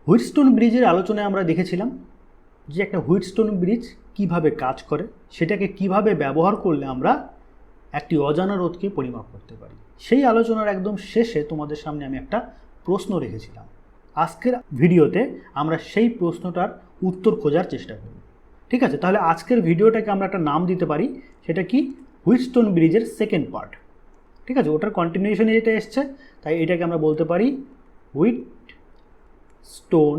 Wheatstone ব্রিজের আলোচনায় আমরা দেখেছিলাম যে একটা হুইটস্টোন ব্রিজ কিভাবে কাজ করে, সেটাকে কিভাবে ব্যবহার করলে আমরা একটি অজানা রোধকে পরিমাপ করতে পারি। সেই আলোচনার একদম শেষে তোমাদের সামনে আমি একটা প্রশ্ন রেখেছিলাম। আজকের ভিডিওতে আমরা সেই প্রশ্নটার উত্তর খোঁজার চেষ্টা করব। ঠিক আছে, তাহলে আজকের ভিডিওটাকে আমরা একটা নাম দিতে পারি, সেটা কি? হুইটস্টোন ব্রিজের সেকেন্ড পার্ট। ঠিক আছে, ওটার কন্টিনিউশনে যেটা এসছে, তাই এটাকে আমরা বলতে পারি হুইটস্টোন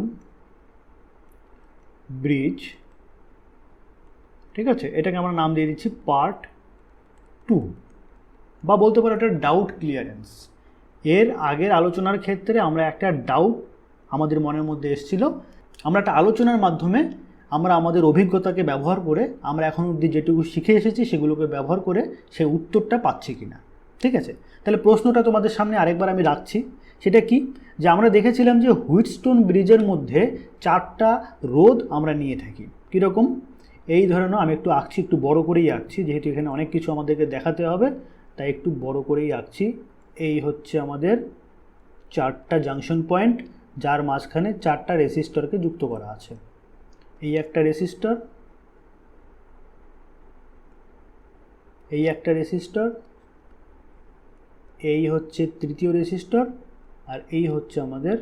ব্রিজ। ঠিক আছে, এটাকে আমরা নাম দিয়ে দিচ্ছি পার্ট 2, বা বলতে পারো এটা ডাউট ক্লিয়ারেন্স। এর আগের আলোচনার ক্ষেত্রে আমরা একটা ডাউট আমাদের মনের মধ্যে এসেছিল, আমরা একটা আলোচনার মাধ্যমে আমরা আমাদের অভিজ্ঞতাকে ব্যবহার করে আমরা এখন অবধি যেটুকু শিখে এসেছি সেগুলোকে ব্যবহার করে সেই উত্তরটা পাচ্ছি কিনা। ঠিক আছে, তাহলে প্রশ্নটা তোমাদের সামনে আরেকবার আমি রাখছি। সেটা কি, যে আমরা দেখেছিলাম যে হুইটস্টোন ব্রিজের মধ্যে 4টা রোধ আমরা নিয়ে থাকি। কীরকম? এই ধরে নাও, আমি একটু আঁকছি, একটু বড় করেই আঁকছি, যেহেতু এখানে অনেক কিছু আমাদেরকে দেখাতে হবে, তাই একটু বড় করেই আঁকছি। এই হচ্ছে আমাদের 4টা জাংশন পয়েন্ট, যার মাঝখানে 4টা রেসিস্টরকে যুক্ত করা আছে। এই একটা রেসিস্টর, এই একটা রেসিস্টর, এই হচ্ছে তৃতীয় রেসিস্টর, আর এই হচ্ছে আমাদের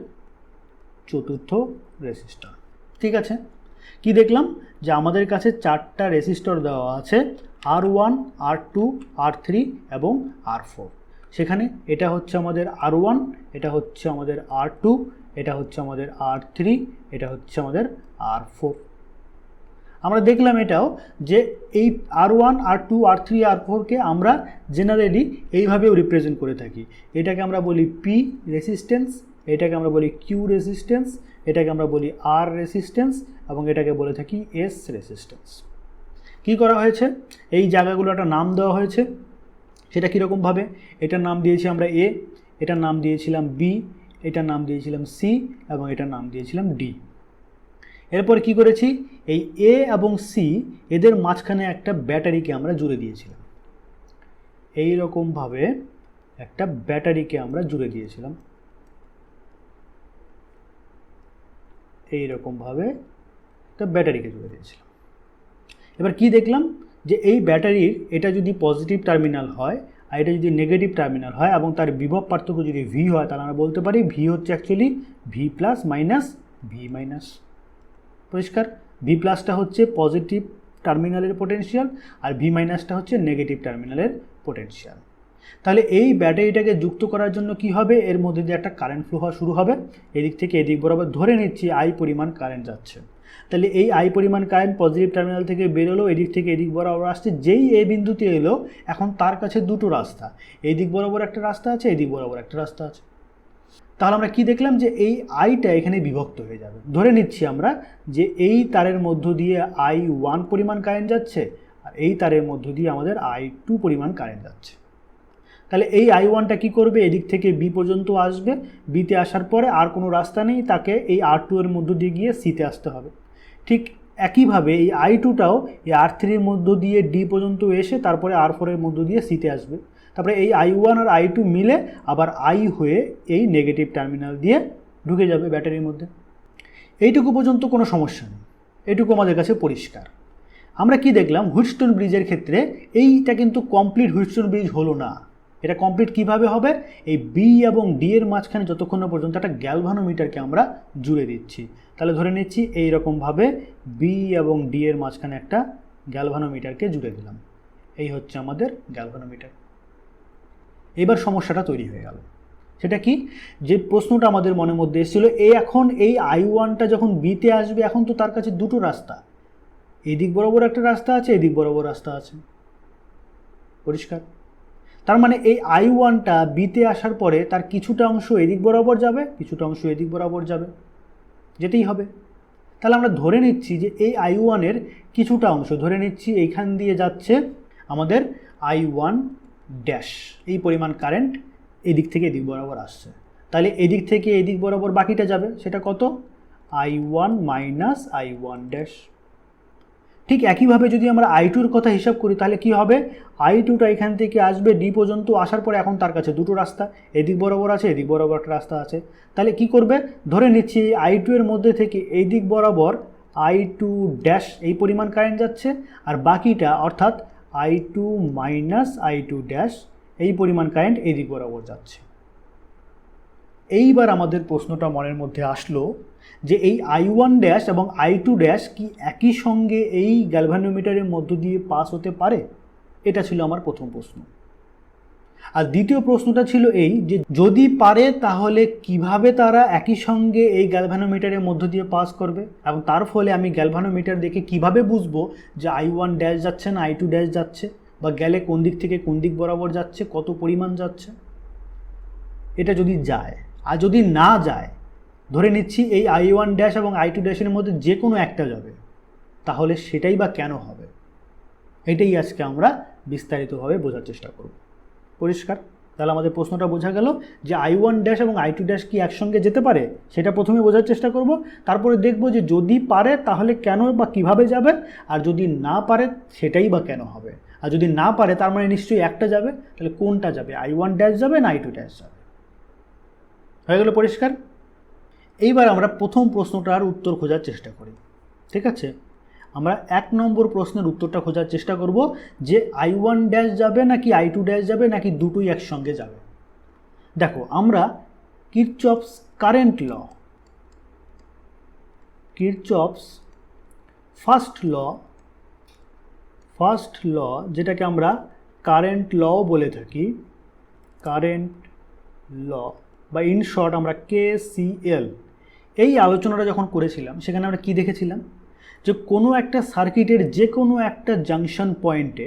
চতুর্থ রেসিস্টর। ঠিক আছে, কি দেখলাম? যে আমাদের কাছে 4টা রেসিস্টর দেওয়া আছে, R1, R2, R3 এবং R4। সেখানে এটা হচ্ছে আমাদের R1, এটা হচ্ছে আমাদের R2, এটা হচ্ছে আমাদের R3, এটা হচ্ছে আমাদের R4। আমরা দেখলাম এটাও যে এই R1, R2, R3, R4কে আমরা জেনারেলি এইভাবেও রিপ্রেজেন্ট করে থাকি। এটাকে আমরা বলি P রেসিস্ট্যান্স, এটাকে আমরা বলি Q রেসিস্ট্যান্স, এটাকে আমরা বলি R রেসিস্ট্যান্স, এবং এটাকে বলে থাকি S রেসিস্ট্যান্স। কি করা হয়েছে? এই জায়গাগুলো একটা নাম দেওয়া হয়েছে। সেটা কীরকমভাবে? এটার নাম দিয়েছি আমরা A, এটার নাম দিয়েছিলাম B, এটার নাম দিয়েছিলাম C, এবং এটার নাম দিয়েছিলাম D। এরপর কি করেছি? এই A এবং C এদের মাঝখানে একটা ব্যাটারিকে আমরা জুড়ে দিয়েছিলাম। এই রকমভাবে একটা ব্যাটারিকে আমরা জুড়ে দিয়েছিলাম, এই রকমভাবে একটা ব্যাটারিকে জুড়ে দিয়েছিলাম। এবার কি দেখলাম? যে এই ব্যাটারির এটা যদি পজিটিভ টার্মিনাল হয় আর এটা যদি নেগেটিভ টার্মিনাল হয় এবং তার বিভব পার্থক্য যদি V হয়, তাহলে আমরা বলতে পারি V হচ্ছে actually V plus minus V minus. পরিষ্কার? V প্লাসটা হচ্ছে পজিটিভ টার্মিনালের পোটেনশিয়াল আর V মাইনাসটা হচ্ছে নেগেটিভ টার্মিনালের পোটেনশিয়াল। তাহলে এই ব্যাটারিটাকে যুক্ত করার জন্য কি হবে? এর মধ্যে দিয়ে একটা কারেন্ট ফ্লো হওয়া শুরু হবে, এদিক থেকে এদিক বরাবর ধরে নিচ্ছি I পরিমাণ কারেন্ট যাচ্ছে। তাহলে এই I পরিমাণ কারেন্ট পজিটিভ টার্মিনাল থেকে বেরোলো, এদিক থেকে এদিক বরাবর আসছে, যেই এই বিন্দুতে এলো এখন তার কাছে দুটো রাস্তা, এই দিক বরাবর একটা রাস্তা আছে, এই দিক বরাবর একটা রাস্তা আছে। তাহলে আমরা কি দেখলাম? যে এই আইটা এখানে বিভক্ত হয়ে যাবে। ধরে নিচ্ছি আমরা যে এই তারের মধ্য দিয়ে I1 পরিমাণ কারেন্ট যাচ্ছে আর এই তারের মধ্য দিয়ে আমাদের I2 পরিমাণ কারেন্ট যাচ্ছে। তাহলে এই I1টা কি করবে? এদিক থেকে B পর্যন্ত আসবে, বিতে আসার পরে আর কোনো রাস্তা নেই, তাকে এই R2 এর মধ্য দিয়ে গিয়ে সিতে আসতে হবে। ঠিক একইভাবে এই I2টাও এই R3-র মধ্য দিয়ে D পর্যন্ত এসে তারপরে R4-এর মধ্য দিয়ে সিতে আসবে। তারপরে এই I1 আর I2 মিলে আবার I হয়ে এই নেগেটিভ টার্মিনাল দিয়ে ঢুকে যাবে ব্যাটারির মধ্যে। এইটুকু পর্যন্ত কোনো সমস্যা নেই, এটুকু আমাদের কাছে পরিষ্কার। আমরা কি দেখলাম? হুইটস্টোন ব্রিজের ক্ষেত্রে এইটা কিন্তু কমপ্লিট হুইটস্টোন ব্রিজ হলো না। এটা কমপ্লিট কিভাবে হবে? এই B এবং D এর মাঝখানে যতক্ষণ না পর্যন্ত একটা গ্যালভানোমিটারকে আমরা জুড়ে দিচ্ছি। তাহলে ধরে নিচ্ছি এই রকমভাবে B এবং D এর মাঝখানে একটা গ্যালভানোমিটারকে জুড়ে দিলাম। এই হচ্ছে আমাদের গ্যালভানোমিটার। এবার সমস্যাটা তৈরি হয়ে গেল। সেটা কি? যে প্রশ্নটা আমাদের মনের মধ্যে এসেছিল, এখন এই I1টা যখন Bতে আসবে, এখন তো তার কাছে দুটো রাস্তা, এদিক বরাবর একটা রাস্তা আছে, এদিক বরাবর রাস্তা আছে। পরিষ্কার? তার মানে এই I1টা Bতে আসার পরে তার কিছুটা অংশ এদিক বরাবর যাবে, কিছুটা অংশ এদিক বরাবর যাবে, যেতেই হবে। তাহলে আমরা ধরে নিচ্ছি যে এই I1-এর কিছুটা অংশ, ধরে নিচ্ছি এইখান দিয়ে যাচ্ছে আমাদের I1 ড্যাশ, এই পরিমাণ কারেন্ট এদিক থেকে এদিক বরাবর আসছে। তাহলে এদিক থেকে এদিক বরাবর বাকিটা যাবে, সেটা কত? I1 minus I1 dash. ঠিক একইভাবে যদি আমরা I2 এর কথা হিসাব করি তাহলে কি হবে, I2টা এখান থেকে আসবে ডি পর্যন্ত, আসার পরে এখন তার কাছে দুটো রাস্তা, এদিক বরাবর আছে, এদিক বরাবর একটা রাস্তা আছে। তাহলে কি করবে, ধরে নিচ্ছি I2 এর মধ্যে থেকে এই দিক বরাবর I2 ড্যাশ এই পরিমাণ কারেন্ট যাচ্ছে, আর বাকিটা অর্থাৎ I2 মাইনাস I2 ড্যাশ এই পরিমাণ কারেন্ট এই দিক বরাবর যাচ্ছে। এইবার আমাদের প্রশ্নটা মনের মধ্যে আসলো যে এই I1 ড্যাশ এবং I2 ড্যাশ কি একই সঙ্গে এই গ্যালভানোমিটারের মধ্য দিয়ে পাস হতে পারে? এটা ছিল আমার প্রথম প্রশ্ন। আর দ্বিতীয় প্রশ্নটা ছিল এই যে যদি পারে তাহলে কিভাবে তারা একই সঙ্গে এই গ্যালভানোমিটারের মধ্য দিয়ে পাস করবে, এবং তার ফলে আমি গ্যালভানোমিটার দেখে কিভাবে বুঝবো যে I1 ড্যাশ যাচ্ছে না I2 ড্যাশ যাচ্ছে, বা গেলে কোন দিক থেকে কোন দিক বরাবর যাচ্ছে, কত পরিমাণ যাচ্ছে। এটা যদি যায়, আর যদি না যায়, ধরে নিচ্ছি এই I1 ড্যাশ এবং I2 ড্যাশের মধ্যে যে কোনো একটা যাবে, তাহলে সেটাই বা কেন হবে, এটাই আজকে আমরা বিস্তারিতভাবে বোঝার চেষ্টা করব। পরিষ্কার? তাহলে আমাদের প্রশ্নটা বোঝা গেল যে I1 ড্যাশ এবং I2 ড্যাশ কি একসঙ্গে যেতে পারে, সেটা প্রথমে বোঝার চেষ্টা করব। তারপরে দেখব যে যদি পারে তাহলে কেন বা কিভাবে যাবে, আর যদি না পারে সেটাই বা কেন হবে। আর যদি না পারে তার মানে নিশ্চয়ই একটা যাবে, তাহলে কোনটা যাবে, I1 ড্যাশ যাবে না I2 ড্যাশ যাবে। হয়ে গেল পরিষ্কার? এইবার আমরা প্রথম প্রশ্নটার উত্তর খোঁজার চেষ্টা করি। ঠিক আছে, আমরা 1 নম্বর প্রশ্নের উত্তরটা খোঁজার চেষ্টা করব যে I1 ড্যাশ যাবে নাকি I2 ড্যাশ যাবে নাকি দুটোই একসঙ্গে যাবে। দেখো, আমরা কিরচফস কারেন্ট ল, কিরচফস ফার্স্ট ল যেটাকে আমরা কারেন্ট ল বলে থাকি, কারেন্ট ল বা ইন শর্ট আমরা KCL, এই আলোচনাটা যখন করেছিলাম সেখানে আমরা কি দেখেছিলাম যে কোনো একটা সার্কিটের যে কোনো একটা জাংশন পয়েন্টে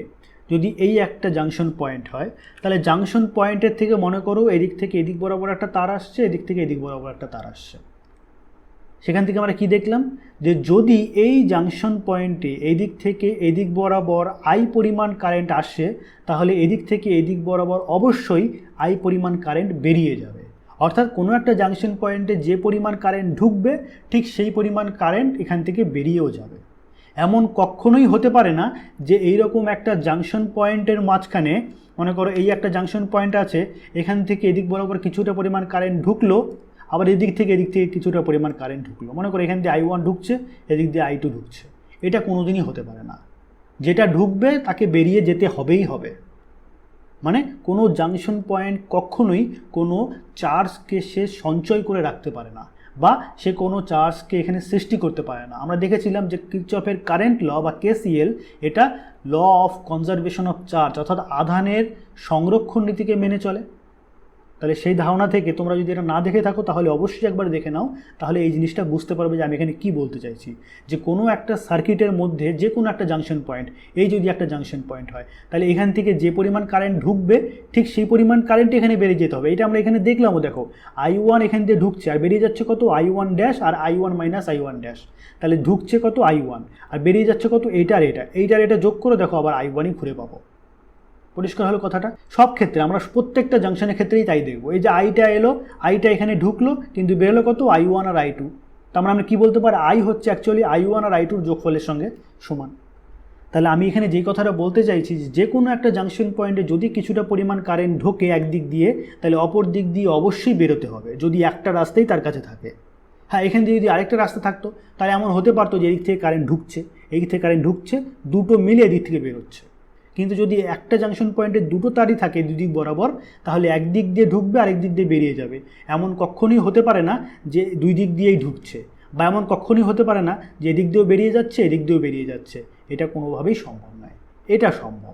যদি এই একটা জাংশন পয়েন্ট হয়, তাহলে জাংশন পয়েন্টের থেকে মনে করো এদিক থেকে এদিক বরাবর একটা তার আসছে, এদিক থেকে এদিক বরাবর একটা তার আসছে। সেখান থেকে আমরা কি দেখলাম যে যদি এই জাংশন পয়েন্টে এদিক থেকে এদিক বরাবর I পরিমাণ কারেন্ট আসে, তাহলে এদিক থেকে এদিক বরাবর অবশ্যই I পরিমাণ কারেন্ট বেরিয়ে যাবে। অর্থাৎ কোনো একটা জাংশন পয়েন্টে যে পরিমাণ কারেন্ট ঢুকবে ঠিক সেই পরিমাণ কারেন্ট এখান থেকে বেরিয়েও যাবে। এমন কখনোই হতে পারে না যে এইরকম একটা জাংশন পয়েন্টের মাঝখানে, মনে করো এই একটা জাংশন পয়েন্ট আছে, এখান থেকে এদিক বরাবর কিছুটা পরিমাণ কারেন্ট ঢুকলো, আবার এদিক থেকে কিছুটা পরিমাণ কারেন্ট ঢুকলো, মনে করো এখান দিয়ে I1 ঢুকছে, এদিক দিয়ে I2 ঢুকছে। এটা কোনোদিনই হতে পারে না। যেটা ঢুকবে তাকে বেরিয়ে যেতে হবেই হবে। মানে কোনো জাংশন পয়েন্ট কখনোই কোনো চার্জকে সে সঞ্চয় করে রাখতে পারে না, বা সে কোনো চার্জকে এখানে সৃষ্টি করতে পারে না। আমরা দেখেছিলাম যে কিরচফের কারেন্ট ল বা KCL এটা law of conservation of charge, অর্থাৎ আধানের সংরক্ষণ নীতিকে মেনে চলে। তাহলে সেই ধারণা থেকে তোমরা যদি এটা না দেখে থাকো তাহলে অবশ্যই একবার দেখে নাও, তাহলে এই জিনিসটা বুঝতে পারবে যে আমি এখানে কি বলতে চাইছি। যে কোনো একটা সার্কিটের মধ্যে যে কোনো একটা জাংশন পয়েন্ট, এই যদি একটা জাংশন পয়েন্ট হয়, তাহলে এখান থেকে যে পরিমাণ কারেন্ট ঢুকবে ঠিক সেই পরিমাণ কারেন্ট এখানে বেরিয়ে যেতে হবে। এটা আমরা এখানে দেখলামও, দেখো I1 এখান দিয়ে ঢুকছে আর বেরিয়ে যাচ্ছে কত I1 ড্যাশ আর I1 মাইনাস I1 ড্যাশ। তাহলে ঢুকছে কত I1 আর বেরিয়ে যাচ্ছে কত এইটার এটা যোগ করে দেখো আবার I1ই ঘুরে পাবো। পরিষ্কার হলো কথাটা? সব ক্ষেত্রে আমরা প্রত্যেকটা জাংশনের ক্ষেত্রেই তাই দেখবো। এই যে আইটা এলো, আইটা এখানে ঢুকলো কিন্তু বেরোলো কত I1 আর I2। তার মানে আমরা কী বলতে পারি, I হচ্ছে অ্যাকচুয়ালি I1 আর I2-র যোগফলের সঙ্গে সমান। তাহলে আমি এখানে যেই কথাটা বলতে চাইছি যে কোনো একটা জাংশন পয়েন্টে যদি কিছুটা পরিমাণ কারেন্ট ঢোকে একদিক দিয়ে, তাহলে অপর দিক দিয়ে অবশ্যই বেরোতে হবে যদি একটা রাস্তাই তার কাছে থাকে। হ্যাঁ, এখান দিয়ে যদি আরেকটা রাস্তা থাকতো তাহলে এমন হতে পারতো যে এদিক থেকে কারেন্ট ঢুকছে, এদিক থেকে কারেন্ট ঢুকছে, দুটো মিলে এদিক থেকে বেরোচ্ছে। কিন্তু যদি একটা জাংশন পয়েন্টে দুটো তারই থাকে দুদিক বরাবর, তাহলে একদিক দিয়ে ঢুকবে আরেক দিক দিয়ে বেরিয়ে যাবে। এমন কখনোই হতে পারে না যে দুই দিক দিয়েই ঢুকছে, বা এমন কখনোই হতে পারে না যে এদিক দিয়েও বেরিয়ে যাচ্ছে এদিক দিয়েও বেরিয়ে যাচ্ছে। এটা কোনোভাবেই সম্ভব নয়। এটা সম্ভব।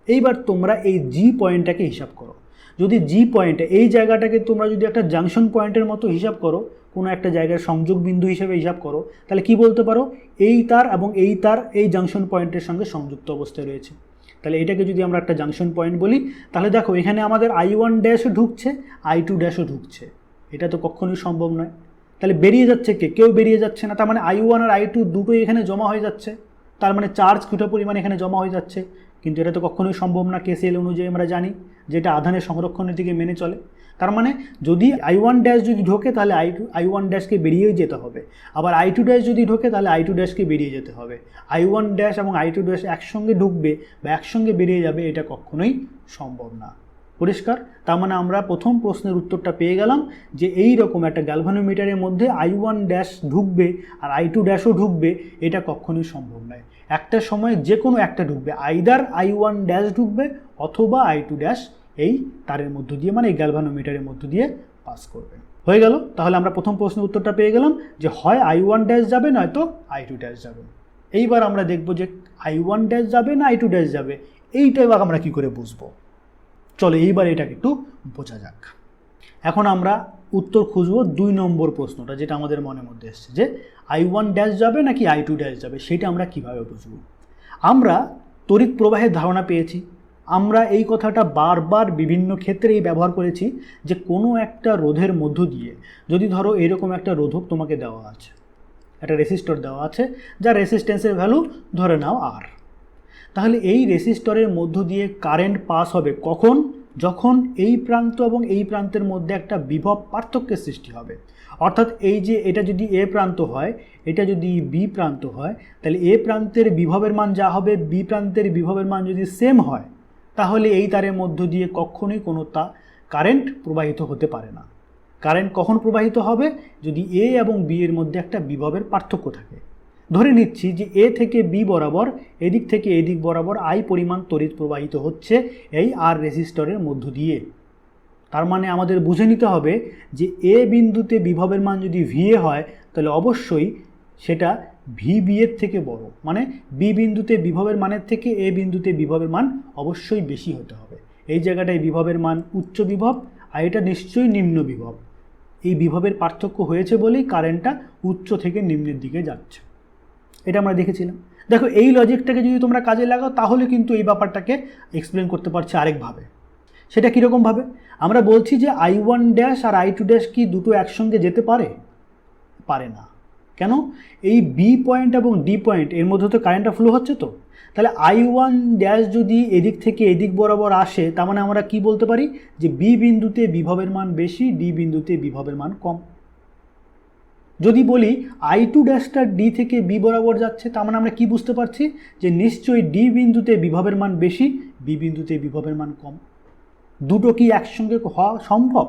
এইবার তোমরা এই জি পয়েন্টটাকে হিসাব করো। যদি জি পয়েন্টে এই জায়গাটাকে তোমরা যদি একটা জাংশন পয়েন্টের মতো হিসাব করো, কোনো একটা জায়গার সংযোগ বিন্দু হিসেবে হিসাব করো, তাহলে কি বলতে পারো, এই তার এবং এই তার এই জাংশন পয়েন্টের সঙ্গে সংযুক্ত অবস্থায় রয়েছে। তাহলে এটাকে যদি আমরা একটা জাংশন পয়েন্ট বলি, তাহলে দেখো এখানে আমাদের I1 ড্যাশও ঢুকছে, I2 ড্যাশও ঢুকছে। এটা তো কখনোই সম্ভব নয়। তাহলে বেরিয়ে যাচ্ছে কে? কেউ বেরিয়ে যাচ্ছে না। তার মানে I1 আর I2 দুটোই এখানে জমা হয়ে যাচ্ছে। তার মানে চার্জ কিছুটা পরিমাণ এখানে জমা হয়ে যাচ্ছে। কিন্তু এটা তো কখনোই সম্ভব না। KCL অনুযায়ী আমরা জানি যেটা আধানের সংরক্ষণের দিকে মেনে চলে। তার মানে যদি I1 ড্যাশ যদি ঢোকে তাহলে I1 ড্যাশকে বেরিয়েই যেতে হবে, আবার I2 ড্যাশ যদি ঢোকে তাহলে I2 ড্যাশকে বেরিয়ে যেতে হবে। I1 ড্যাশ এবং I2 ড্যাশ একসঙ্গে ঢুকবে বা একসঙ্গে বেরিয়ে যাবে এটা কখনোই সম্ভব না। পরিষ্কার? তার মানে আমরা প্রথম প্রশ্নের উত্তরটা পেয়ে গেলাম যে এই রকম একটা গ্যালভানোমিটারের মধ্যে I1 ড্যাশ ঢুকবে আর I2 ড্যাশও ঢুকবে, এটা কখনোই সম্ভব নয়। একটা সময় যে কোনো একটা ঢুকবে, আইদার I1 ড্যাশ ঢুকবে অথবা I2 ড্যাশ এই তারের মধ্য দিয়ে মানে এই গ্যালভানোমিটারের মধ্য দিয়ে পাস করবে। হয়ে গেল? তাহলে আমরা প্রথম প্রশ্নের উত্তরটা পেয়ে গেলাম যে হয় I1 ড্যাশ যাবে নয়তো I2 ড্যাশ যাবে। এইবার আমরা দেখব যে I1 ড্যাশ যাবে না I2 ড্যাশ যাবে, এইটাই বা আমরা কী করে বুঝবো। চলো এইবার এটাকে একটু বোঝা যাক। এখন আমরা উত্তর খুঁজবো 2 নম্বর প্রশ্নটা, যেটা আমাদের মনের মধ্যে এসছে যে I1 ড্যাশ যাবে নাকি I2 ড্যাশ যাবে, সেটা আমরা কিভাবে বুঝবো। আমরা তড়িৎ প্রবাহের ধারণা পেয়েছি, আমরা এই কথাটা বারবার বিভিন্ন ক্ষেত্রেই ব্যবহার করেছি যে কোনো একটা রোধের মধ্য দিয়ে যদি ধরো এরকম একটা রোধক তোমাকে দেওয়া আছে, একটা রেসিস্টর দেওয়া আছে যার রেসিস্ট্যান্সের ভ্যালু ধরে নাও R, তাহলে এই রেসিস্টরের মধ্য দিয়ে কারেন্ট পাস হবে কখন? যখন এই প্রান্ত এবং এই প্রান্তের মধ্যে একটা বিভব পার্থক্যের সৃষ্টি হবে। অর্থাৎ এই যে এটা যদি এ প্রান্ত হয়, এটা যদি বি প্রান্ত হয়, তাহলে এ প্রান্তের বিভবের মান যা হবে বি প্রান্তের বিভবের মান যদি সেম হয়, তাহলে এই তারের মধ্য দিয়ে কখনোই কোনো কারেন্ট প্রবাহিত হতে পারে না। কারেন্ট কখন প্রবাহিত হবে? যদি এ এবং বি এর মধ্যে একটা বিভবের পার্থক্য থাকে। ধরে নিচ্ছি যে এ থেকে বি বরাবর, এদিক থেকে এদিক বরাবর I পরিমাণ তড়িৎ প্রবাহিত হচ্ছে এই R রেসিস্টরের মধ্য দিয়ে। তার মানে আমাদের বুঝে নিতে হবে যে এ বিন্দুতে বিভবের মান যদি VA হয় তাহলে অবশ্যই সেটা VB এর থেকে বড়, মানে বি বিন্দুতে বিভবের মানের থেকে এ বিন্দুতে বিভবের মান অবশ্যই বেশি হতে হবে। এই জায়গাটায় বিভবের মান উচ্চ বিভব আর এটা নিশ্চয়ই নিম্ন বিভব। এই বিভবের পার্থক্য হয়েছে বলেই কারেন্টটা উচ্চ থেকে নিম্নের দিকে যাচ্ছে, এটা আমরা দেখেছিলাম। দেখো এই লজিকটাকে যদি তোমরা কাজে লাগাও তাহলে কিন্তু এই ব্যাপারটাকে এক্সপ্লেন করতে পারছি আরেকভাবে। সেটা কীরকমভাবে? আমরা বলছি যে I1 ড্যাশ আর I2 ড্যাশ কি দুটো একসঙ্গে যেতে পারে? পারে না। কেন? এই বি পয়েন্ট এবং ডি পয়েন্ট এর মধ্যে তো কারেন্টটা ফ্লো হচ্ছে, তো তাহলে I1 ড্যাশ যদি এদিক থেকে এদিক বরাবর আসে, তার মানে আমরা কি বলতে পারি যে বি বিন্দুতে বিভবের মান বেশি, ডি বিন্দুতে বিভবের মান কম। যদি বলি I2 ড্যাশটা ডি থেকে বি বরাবর যাচ্ছে, তার মানে আমরা কি বুঝতে পারছি যে নিশ্চয়ই ডি বিন্দুতে বিভবের মান বেশি, বি বিন্দুতে বিভবের মান কম। দুটো কি একসঙ্গে হওয়া সম্ভব?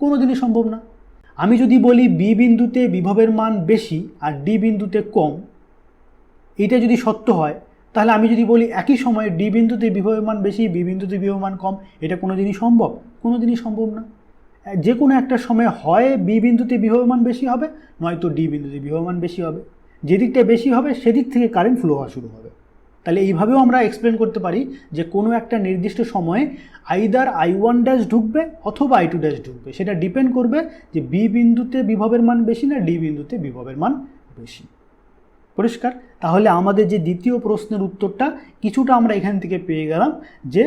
কোনোদিনই সম্ভব না। আমি যদি বলি বি বিন্দুতে বিভবের মান বেশি আর ডি বিন্দুতে কম, এটা যদি সত্য হয়, তাহলে আমি যদি বলি একই সময়ে ডি বিন্দুতে বিভবের মান বেশি, বি বিন্দুতে বিভবের মান কম, এটা কোনোদিনই সম্ভব? কোনোদিনই সম্ভব না। যে কোনো একটা সময় হয় বি বিন্দুতে বিভবের মান বেশি হবে, নয়তো ডি বিন্দুতে বিভবের মান বেশি হবে। যেদিকটা বেশি হবে সেদিক থেকে কারেন্ট ফ্লো হওয়া শুরু হবে। তাহলে এইভাবেও আমরা এক্সপ্লেন করতে পারি যে কোনো একটা নির্দিষ্ট সময়ে আইদার I1 ড্যাশ ঢুকবে অথবা I2 ড্যাশ ঢুকবে, সেটা ডিপেন্ড করবে যে বি বিন্দুতে বিভবের মান বেশি না ডি বিন্দুতে বিভবের মান বেশি। পরিষ্কার? তাহলে আমাদের যে দ্বিতীয় প্রশ্নের উত্তরটা কিছুটা আমরা এখান থেকে পেয়ে গেলাম যে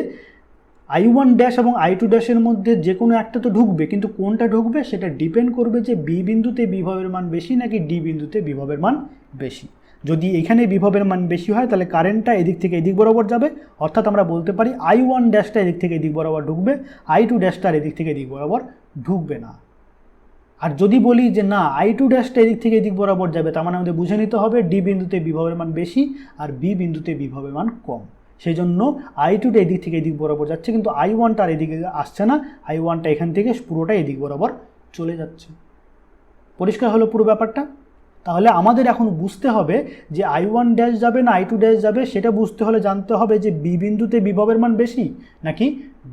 I1 ড্যাশ এবং I2 ড্যাশের মধ্যে যে কোনো একটা তো ঢুকবে, কিন্তু কোনটা ঢুকবে সেটা ডিপেন্ড করবে যে বি বিন্দুতে বিভবের মান বেশি নাকি ডি বিন্দুতে বিভবের মান বেশি। যদি এখানে বিভবের মান বেশি হয় তাহলে কারেন্টটা এদিক থেকে এদিক বরাবর যাবে, অর্থাৎ আমরা বলতে পারি I1 ড্যাশটা এদিক থেকে এদিক বরাবর ঢুকবে, I2 ড্যাশটা এদিক থেকে এদিক বরাবর ঢুকবে না। আর যদি বলি যে না I2 ড্যাশটা এদিক থেকে এদিক বরাবর যাবে, তার মানে আমাদের বুঝে নিতে হবে ডি বিন্দুতে বিভবের মান বেশি আর বি বিন্দুতে বিভবের মান কম। সেই জন্য I2টা এদিক থেকে এদিক বরাবর যাচ্ছে, কিন্তু I1টা আর এদিকে আসছে না, I1টা এখান থেকে পুরোটা এদিক বরাবর চলে যাচ্ছে। পরিষ্কার হলো পুরো ব্যাপারটা? তাহলে আমাদের এখন বুঝতে হবে যে I1 ড্যাশ যাবে না I2 ড্যাশ যাবে, সেটা বুঝতে হলে জানতে হবে যে বি বিন্দুতে বিভবের মান বেশি নাকি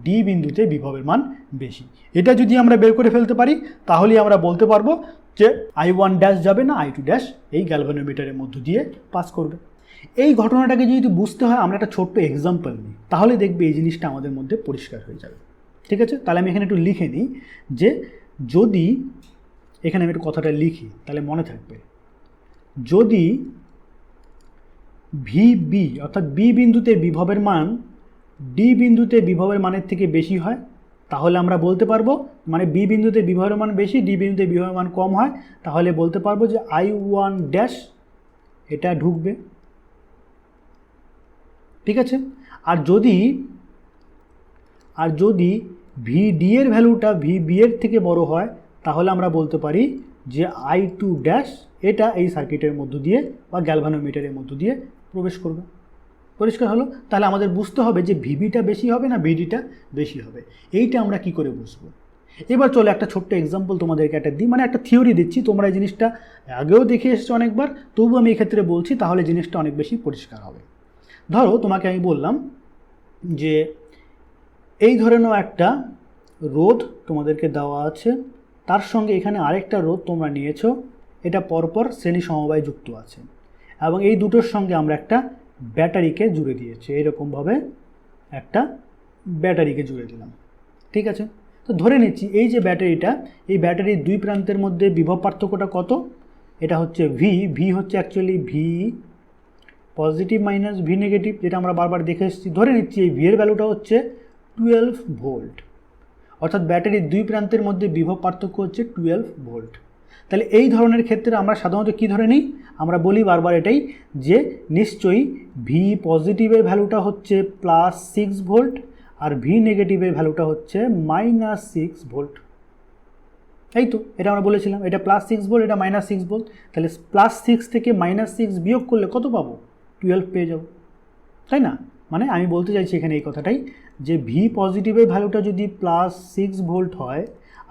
ডি বিন্দুতে বিভবের মান বেশি। এটা যদি আমরা বের করে ফেলতে পারি তাহলেই আমরা বলতে পারবো যে I1 ড্যাশ যাবে না I2 ড্যাশ এই গ্যালভানোমিটারের মধ্য দিয়ে পাস করবে। এই ঘটনাটাকে যদি বুঝতে হয় আমরা একটা ছোট্ট এক্সাম্পল নিই, তাহলে দেখবে এই জিনিসটা আমাদের মধ্যে পরিষ্কার হয়ে যাবে। ঠিক আছে? তাহলে আমি এখানে একটু লিখে নিই যে যদি এখানে আমি একটু কথাটা লিখি তাহলে মনে থাকবে, যদি VB অর্থাৎ বি বিন্দুতে বিভবের মান ডি বিন্দুতে বিভবের মানের থেকে বেশি হয়, তাহলে আমরা বলতে পারবো, মানে বি বিন্দুতে বিভবের মান বেশি ডি বিন্দুতে বিভবের মান কম হয়, তাহলে বলতে পারবো যে I1 ড্যাশ এটা ঢুকবে। ঠিক আছে? আর যদি ভিডি এর ভ্যালুটা ভিবি এর থেকে বড় হয়, তাহলে আমরা বলতে পারি যে I2 ড্যাশ এটা এই সার্কিটের মধ্য দিয়ে বা গ্যালভানোমিটারের মধ্য দিয়ে প্রবেশ করবে। পরিষ্কার হলো? তাহলে আমাদের বুঝতে হবে যে ভিবিটা বেশি হবে না ভিডিটা বেশি হবে, এইটা আমরা কি করে বুঝবো। এবার চলো একটা ছোট্ট এক্সাম্পল তোমাদেরকে একটা দিই, মানে একটা থিওরি দিচ্ছি, তোমরা এই জিনিসটা আগেও দেখে এসেছো অনেকবার, তবু আমি এক্ষেত্রে বলছি, তাহলে জিনিসটা অনেক বেশি পরিষ্কার হবে। ধরো তোমাকে আমি বললাম যে এই ধরে নাও একটা রোধ তোমাদেরকে দেওয়া আছে, তার সঙ্গে এখানে আরেকটা রোধ তোমরা নিয়েছো, এটা পরপর শ্রেণী সমবায় যুক্ত আছে, এবং এই দুটোর সঙ্গে আমরা একটা ব্যাটারিকে জুড়ে দিয়েছি, এরকমভাবে একটা ব্যাটারিকে জুড়ে দিলাম। ঠিক আছে, তো ধরে নিচ্ছি এই যে ব্যাটারিটা, এই ব্যাটারির দুই প্রান্তের মধ্যে বিভব পার্থক্যটা কত, এটা হচ্ছে ভি হচ্ছে actually V positive minus V negative, যেটা আমরা বারবার দেখে এসেছি। ধরে নিচ্ছি এই ভি এর ভ্যালুটা হচ্ছে 12 ভোল্ট, অর্থাৎ ব্যাটারির দুই প্রান্তের মধ্যে বিভব পার্থক্য হচ্ছে 12 ভোল্ট। তাহলে এই ধরনের ক্ষেত্রে আমরা সাধারণত কী ধরে নিই, আমরা বলি বারবার এটাই যে নিশ্চয়ই ভি পজিটিভের ভ্যালুটা হচ্ছে +6 ভোল্ট আর ভি নেগেটিভের ভ্যালুটা হচ্ছে -6 ভোল্ট। এই তো এটা আমরা বলেছিলাম, এটা +6 ভোল্ট, এটা -6 ভোল্ট। তাহলে +6 থেকে -6 বিয়োগ করলে কত পাবো, 12 পেয়ে যাবো, তাই না? মানে আমি বলতে চাইছি এখানে এই কথাটাই যে ভি পজিটিভের ভ্যালুটা যদি +6 ভোল্ট হয়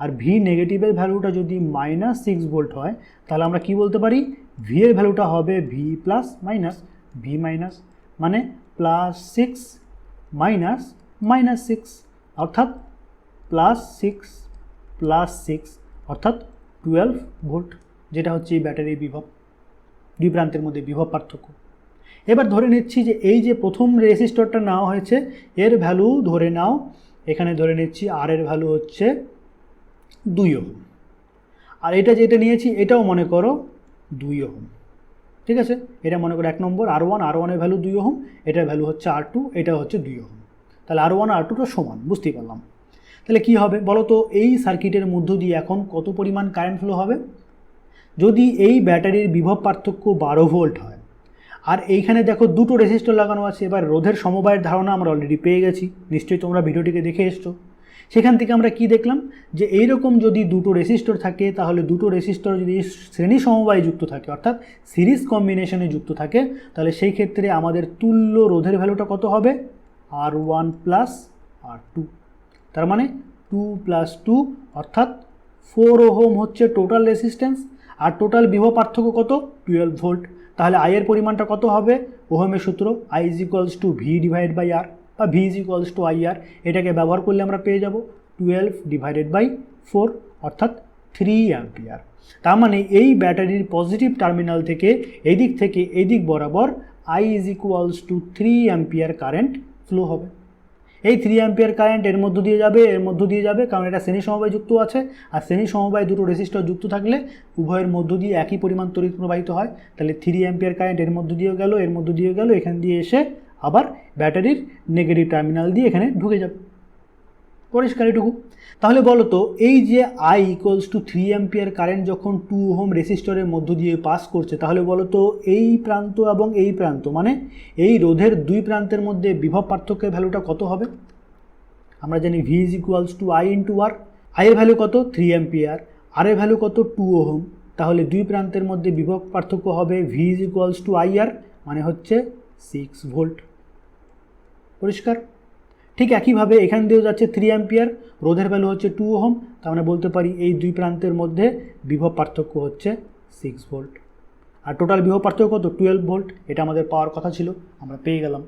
আর ভি নেগেটিভের ভ্যালুটা যদি -6 ভোল্ট হয়, তাহলে আমরা কি বলতে পারি, ভি এর ভ্যালুটা হবে V plus minus V minus, মানে +6 মাইনাস -6, অর্থাৎ +6 অর্থাৎ 12 ভোল্ট, যেটা হচ্ছে এই ব্যাটারির বিভব, দুই প্রান্তের মধ্যে বিভব পার্থক্য। এবার ধরে নিচ্ছি যে এই যে প্রথম রেজিস্টরটা নেওয়া হয়েছে এর ভ্যালু ধরে নাও, এখানে ধরে নিচ্ছি আর এর ভ্যালু হচ্ছে 2 ওহম, আর এটা যেটা নিয়েছি এটাও মনে করো 2 ওহম। ঠিক আছে, এটা মনে করো 1 নম্বর R1 এর ভ্যালু 2 ওহম, এটার ভ্যালু হচ্ছে R2, এটা হচ্ছে 2 ওহম। তাহলে R1 R2টা সমান, বুঝতেই পারলাম। তাহলে কি হবে বলো তো, এই সার্কিটের মধ্য দিয়ে এখন কত পরিমাণ কারেন্ট ফ্লো হবে, যদি এই ব্যাটারির বিভব পার্থক্য 12 ভোল্ট হয়, আর এইখানে দেখো দুটো রেজিস্টর লাগানো আছে। এবার রোধের সমবায়ের ধারণা আমরা অলরেডি পেয়ে গেছি, নিশ্চয়ই তোমরা ভিডিওটিকে দেখে এসছো। সেখান থেকে আমরা কি দেখলাম যে এইরকম যদি দুটো রেজিস্টর থাকে, তাহলে দুটো রেজিস্টর যদি শ্রেণী সমবায়ে যুক্ত থাকে, অর্থাৎ সিরিজ কম্বিনেশনে যুক্ত থাকে, তাহলে সেই ক্ষেত্রে আমাদের তুল্য রোধের ভ্যালুটা কত হবে, R1 প্লাস R2। তার মানে 2 + 2 অর্থাৎ 4 ওহম হচ্ছে টোটাল রেজিস্ট্যান্স, আর টোটাল বিভব পার্থক্য কত, 12 ভোল্ট। তাহলে আই এর পরিমাণটা কত হবে, ওহমের সূত্র I = V/R বা V = IR, এটাকে ব্যবহার করলে আমরা পেয়ে যাব 12/4 অর্থাৎ 3 অ্যাম্পিয়ার। তার মানে এই ব্যাটারির পজিটিভ টার্মিনাল থেকে এই দিক বরাবর I = 3 অ্যাম্পিয়ার কারেন্ট ফ্লো হবে। এই 3 অ্যাম্পিয়ার কারেন্ট এর মধ্য দিয়ে যাবে, কারণ এটা শ্রেণী সমবায় যুক্ত আছে, আর শ্রেণী সমবায় দুটো রেজিস্টর যুক্ত থাকলে উভয়ের মধ্য দিয়ে একই পরিমাণ তড়িৎ প্রবাহিত হয়। তাহলে 3 অ্যাম্পিয়ার কারেন্ট এর মধ্য দিয়ে গেল, এখান দিয়ে এসে আবার ব্যাটারির নেগেটিভ টার্মিনাল দিয়ে এখানে ঢুকে যাবে। পরিষ্কার এটুকু? তাহলে বলো তো, এই যে I = 3 অ্যাম্পিয়ার কারেন্ট যখন 2 ওহম রেজিস্টরের মধ্য দিয়ে পাস করছে, তাহলে বলো তো এই প্রান্ত এবং এই প্রান্ত, মানে এই রোধের দুই প্রান্তের মধ্যে বিভব পার্থক্যের ভ্যালুটা কত হবে? আমরা জানি V = I × R। I এর ভ্যালু কত, 3 অ্যাম্পিয়ার, আর এর ভ্যালু কত, 2 ওহম। তাহলে দুই প্রান্তের মধ্যে বিভব পার্থক্য হবে V = IR, মানে হচ্ছে 6 ভোল্ট। পরিষ্কার? ঠিক একইভাবে এখান দিয়েও যাচ্ছে 3 অ্যাম্পিয়ার, রোধের ভ্যালু হচ্ছে 2 ওহম, তার মানে বলতে পারি এই দুই প্রান্তের মধ্যে বিভব পার্থক্য হচ্ছে 6 ভোল্ট। আর টোটাল বিভব পার্থক্য কত, 12 ভোল্ট। এটা আমাদের পাওয়ার কথা ছিল, আমরা পেয়ে গেলাম,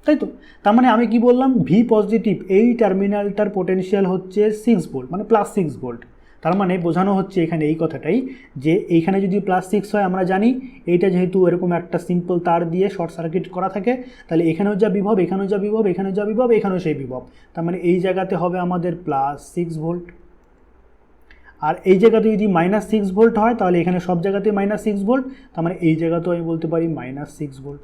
তাই তো? তার মানে আমি কি বললাম, ভি পজিটিভ এই টার্মিনালটার পোটেনশিয়াল হচ্ছে 6 ভোল্ট, মানে +6 ভোল্ট। তার মানে বোঝানো হচ্ছে এখানে এই কথাটাই যে এইখানে যদি +6 হয়, আমরা জানি এইটা যেহেতু এরকম একটা সিম্পল তার দিয়ে শর্ট সার্কিট করা থাকে, তাহলে এখানেও যা বিভব, এখানেও যা বিভব, এখানেও যা বিভব, এখানেও সেই বিভব। তার মানে এই জায়গাতে হবে আমাদের +6 ভোল্ট, আর এই জায়গাতে যদি -6 ভোল্ট হয়, তাহলে এখানে সব জায়গাতে -6 ভোল্ট, তার মানে এই জায়গাতেও আমি বলতে পারি -6 ভোল্ট।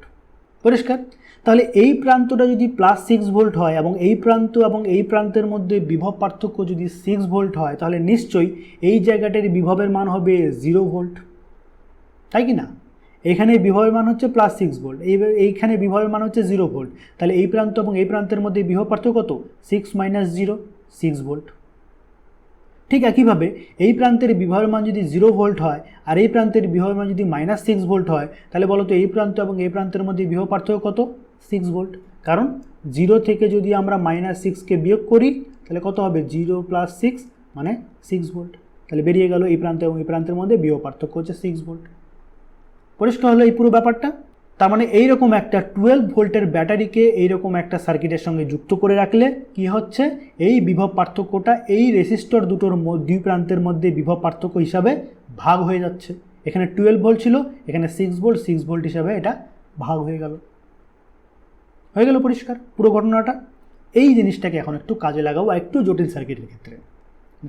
পরিষ্কার? তাহলে এই প্রান্তটা যদি +6 ভোল্ট হয় এবং এই প্রান্ত এবং এই প্রান্তের মধ্যে বিভব পার্থক্য যদি 6 ভোল্ট হয়, তাহলে নিশ্চয়ই এই জায়গাটার বিভবের মান হবে 0 ভোল্ট, তাই কি না? এখানে বিভবের মান হচ্ছে +6 ভোল্ট, এইখানে বিভবের মান হচ্ছে 0 ভোল্ট। তাহলে এই প্রান্ত এবং এই প্রান্তের মধ্যে বিভব পার্থক্য কত, 6 - 0, 6 ভোল্ট। ঠিক একইভাবে এই প্রান্তের বিভবের মান যদি 0 ভোল্ট হয় আর এই প্রান্তের বিভবের মান যদি -6 ভোল্ট হয়, তাহলে বলো তো এই প্রান্ত এবং এই প্রান্তের মধ্যে বিভব পার্থক্য কত? 6 ভোল্ট। কারণ 0 থেকে যদি আমরা -6কে বিয়োগ করি তাহলে কত হবে? 0 + 6 মানে 6 ভোল্ট। তাহলে বেরিয়ে গেল এই প্রান্ত এবং এই প্রান্তের মধ্যে বিভব পার্থক্য হচ্ছে 6 ভোল্ট। পরিষ্কার হলো এই পুরো ব্যাপারটা? তার মানে এইরকম একটা 12 ভোল্টের ব্যাটারিকে এইরকম একটা সার্কিটের সঙ্গে যুক্ত করে রাখলে কি হচ্ছে? এই বিভব পার্থক্যটা এই রেজিস্টর দুটোর দুই প্রান্তের মধ্যে বিভব পার্থক্য হিসাবে ভাগ হয়ে যাচ্ছে। এখানে 12 ভোল্ট ছিল, এখানে 6 ভোল্ট হিসাবে এটা ভাগ হয়ে গেল। পরিষ্কার পুরো ঘটনাটা? এই জিনিসটাকে এখন একটু কাজে লাগাবো একটু জটিল সার্কিটের ক্ষেত্রে।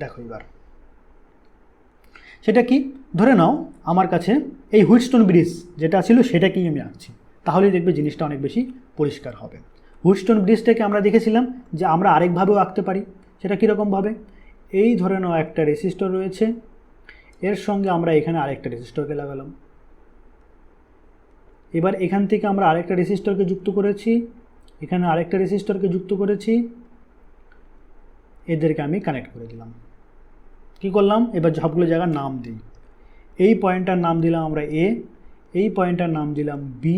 দেখো এবার সেটা কি? ধরে নাও আমার কাছে এই হুইটস্টোন ব্রিজ যেটা ছিল সেটাকেই আমি আঁকছি, তাহলেই দেখবে জিনিসটা অনেক বেশি পরিষ্কার হবে। হুইটস্টোন ব্রিজটাকে আমরা দেখেছিলাম যে আমরা আরেকভাবেও আঁকতে পারি। সেটা কীরকমভাবে? এই ধরে নাও একটা রেজিস্টর রয়েছে, এর সঙ্গে আমরা এখানে আরেকটা রেজিস্টরকে লাগালাম। এবার এখান থেকে আমরা আরেকটা রেজিস্টরকে যুক্ত করেছি, এখানে আরেকটা রেজিস্টরকে যুক্ত করেছি, এদেরকে আমি কানেক্ট করে দিলাম। কি করলাম? এবার সবগুলো জায়গার নাম দিই। এই পয়েন্টটার নাম দিলাম আমরা এ, এই পয়েন্টটার নাম দিলাম বি,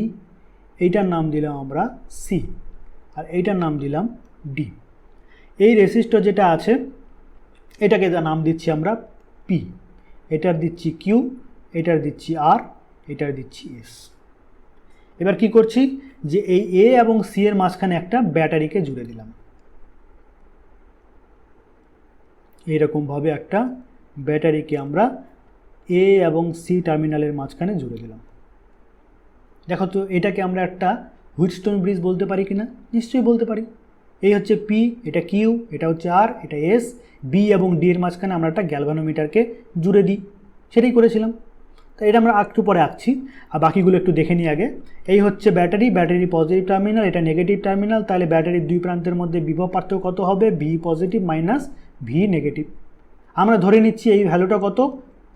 এইটার নাম দিলাম আমরা সি, আর এইটার নাম দিলাম ডি। এই রেজিস্টর যেটা আছে এটাকে নাম দিচ্ছি আমরা পি, এটার দিচ্ছি কিউ, এটার দিচ্ছি আর, এটার দিচ্ছি এস। এবার কি করছি? যে এই এ এবং সি এর মাঝখানে একটা ব্যাটারিকে জুড়ে দিলাম। এইরকমভাবে একটা ব্যাটারিকে আমরা এ এবং সি টার্মিনালের মাঝখানে জুড়ে দিলাম। দেখো তো এটাকে আমরা একটা হুইটস্টোন ব্রিজ বলতে পারি কিনা? নিশ্চয়ই বলতে পারি। এই হচ্ছে পি, এটা কিউ, এটা হচ্ছে আর, এটা এস, বি এবং ডি এর মাঝখানে আমরা একটা গ্যালভানোমিটারকে জুড়ে দিই। সেটাই করেছিলাম। তো এটা আমরা একটু পরে আঁকছি, আর বাকিগুলো একটু দেখে নিই আগে। এই হচ্ছে ব্যাটারি, ব্যাটারি পজিটিভ টার্মিনাল, এটা নেগেটিভ টার্মিনাল। তাহলে ব্যাটারির দুই প্রান্তের মধ্যে বিভব পার্থক্য কত হবে? V positive minus V negative. আমরা ধরে নিচ্ছি এই ভ্যালুটা কত?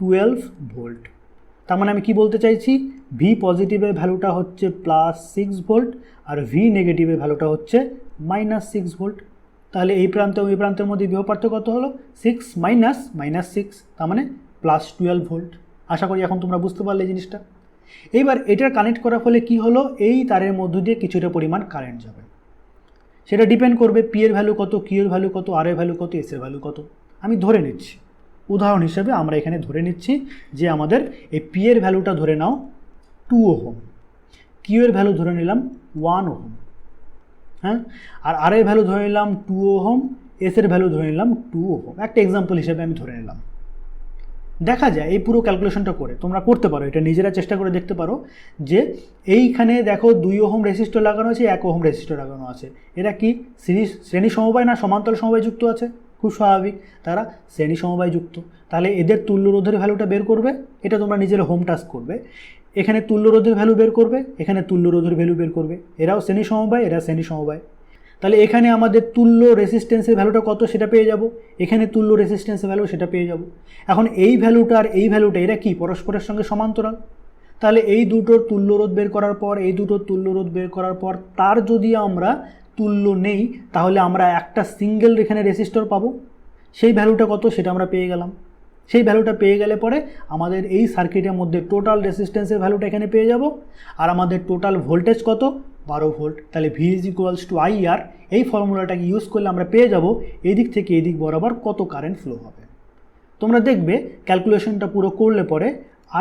12 ভোল্ট। তার মানে আমি কি বলতে চাইছি? ভি পজিটিভের ভ্যালুটা হচ্ছে +6 ভোল্ট আর ভি নেগেটিভের ভ্যালুটা হচ্ছে -6 ভোল্ট। তাহলে এই প্রান্ত এবং এই প্রান্তের মধ্যে বিভব পার্থক্য কত হলো? 6 মাইনাস -6, তার মানে +12 ভোল্ট। আশা করি এখন তোমরা বুঝতে পারলে জিনিসটা। এইবার এটার কানেক্ট করার ফলে কি হলো? এই তারের মধ্য দিয়ে কিছুটা পরিমাণ কারেন্ট যাবে। সেটা ডিপেন্ড করবে পি এর ভ্যালু কত, কিউ এর ভ্যালু কত, আর এর ভ্যালু কত, এস এর ভ্যালু কত। আমি ধরে নিচ্ছি, উদাহরণ হিসেবে আমরা এখানে ধরে নিচ্ছি যে আমাদের এই পি এর ভ্যালুটা ধরে নাও 2 ওহম, কিউ এর ভ্যালু ধরে নিলাম 1 ওহম, হ্যাঁ, আর এর ভ্যালু ধরে নিলাম 2 ওহম, এস এর ভ্যালু ধরে নিলাম 2 ওহম। একটা এক্সাম্পল হিসেবে আমি ধরে নিলাম। দেখা যায় এই পুরো ক্যালকুলেশনটা করে তোমরা করতে পারো, এটা নিজেরা চেষ্টা করে দেখতে পারো যে এইখানে দেখো 2 ওহম রেজিস্টর লাগানো আছে, 1 ওহম রেজিস্টর লাগানো আছে। এরা কি শ্রেণী সমবায় না সমান্তর সমবায় যুক্ত আছে? খুব স্বাভাবিক, তারা শ্রেণী সমবায় যুক্ত। তাহলে এদের তুল্য রোধের ভ্যালুটা বের করবে, এটা তোমরা নিজের হোম টাস্ক করবে। এখানে তুল্য রোধের ভ্যালু বের করবে, এখানে তুল্য রোধের ভ্যালু বের করবে। এরাও শ্রেণী সমবায়, এরা শ্রেণী সমবায়। তাহলে এখানে আমাদের তুল্য রেসিস্ট্যান্সের ভ্যালুটা কত সেটা পেয়ে যাব, এখানে তুল্য রেসিস্ট্যান্সের ভ্যালু সেটা পেয়ে যাব। এখন এই ভ্যালুটা আর এই ভ্যালুটা এরা কি পরস্পরের সঙ্গে সমান্তরাল। তাহলে এই দুটোর তুল্য রোধ বের করার পর, এই দুটোর তুল্য রোধ বের করার পর তার যদি আমরা তুল্য নেই তাহলে আমরা একটা সিঙ্গেল এখানে রেসিস্টর পাবো। সেই ভ্যালুটা কত সেটা আমরা পেয়ে গেলাম। সেই ভ্যালুটা পেয়ে গেলে পরে আমাদের এই সার্কিটের মধ্যে টোটাল রেসিস্ট্যান্সের ভ্যালুটা এখানে পেয়ে যাব। আর আমাদের টোটাল ভোল্টেজ কত? 12 ভোল্ট। তাহলে V is equals two IR, এই ফর্মুলাটাকে ইউজ করলে আমরা পেয়ে যাব এই দিক থেকে এই দিক বরাবর কত কারেন্ট ফ্লো হবে। তোমরা দেখবে ক্যালকুলেশনটা পুরো করলে পরে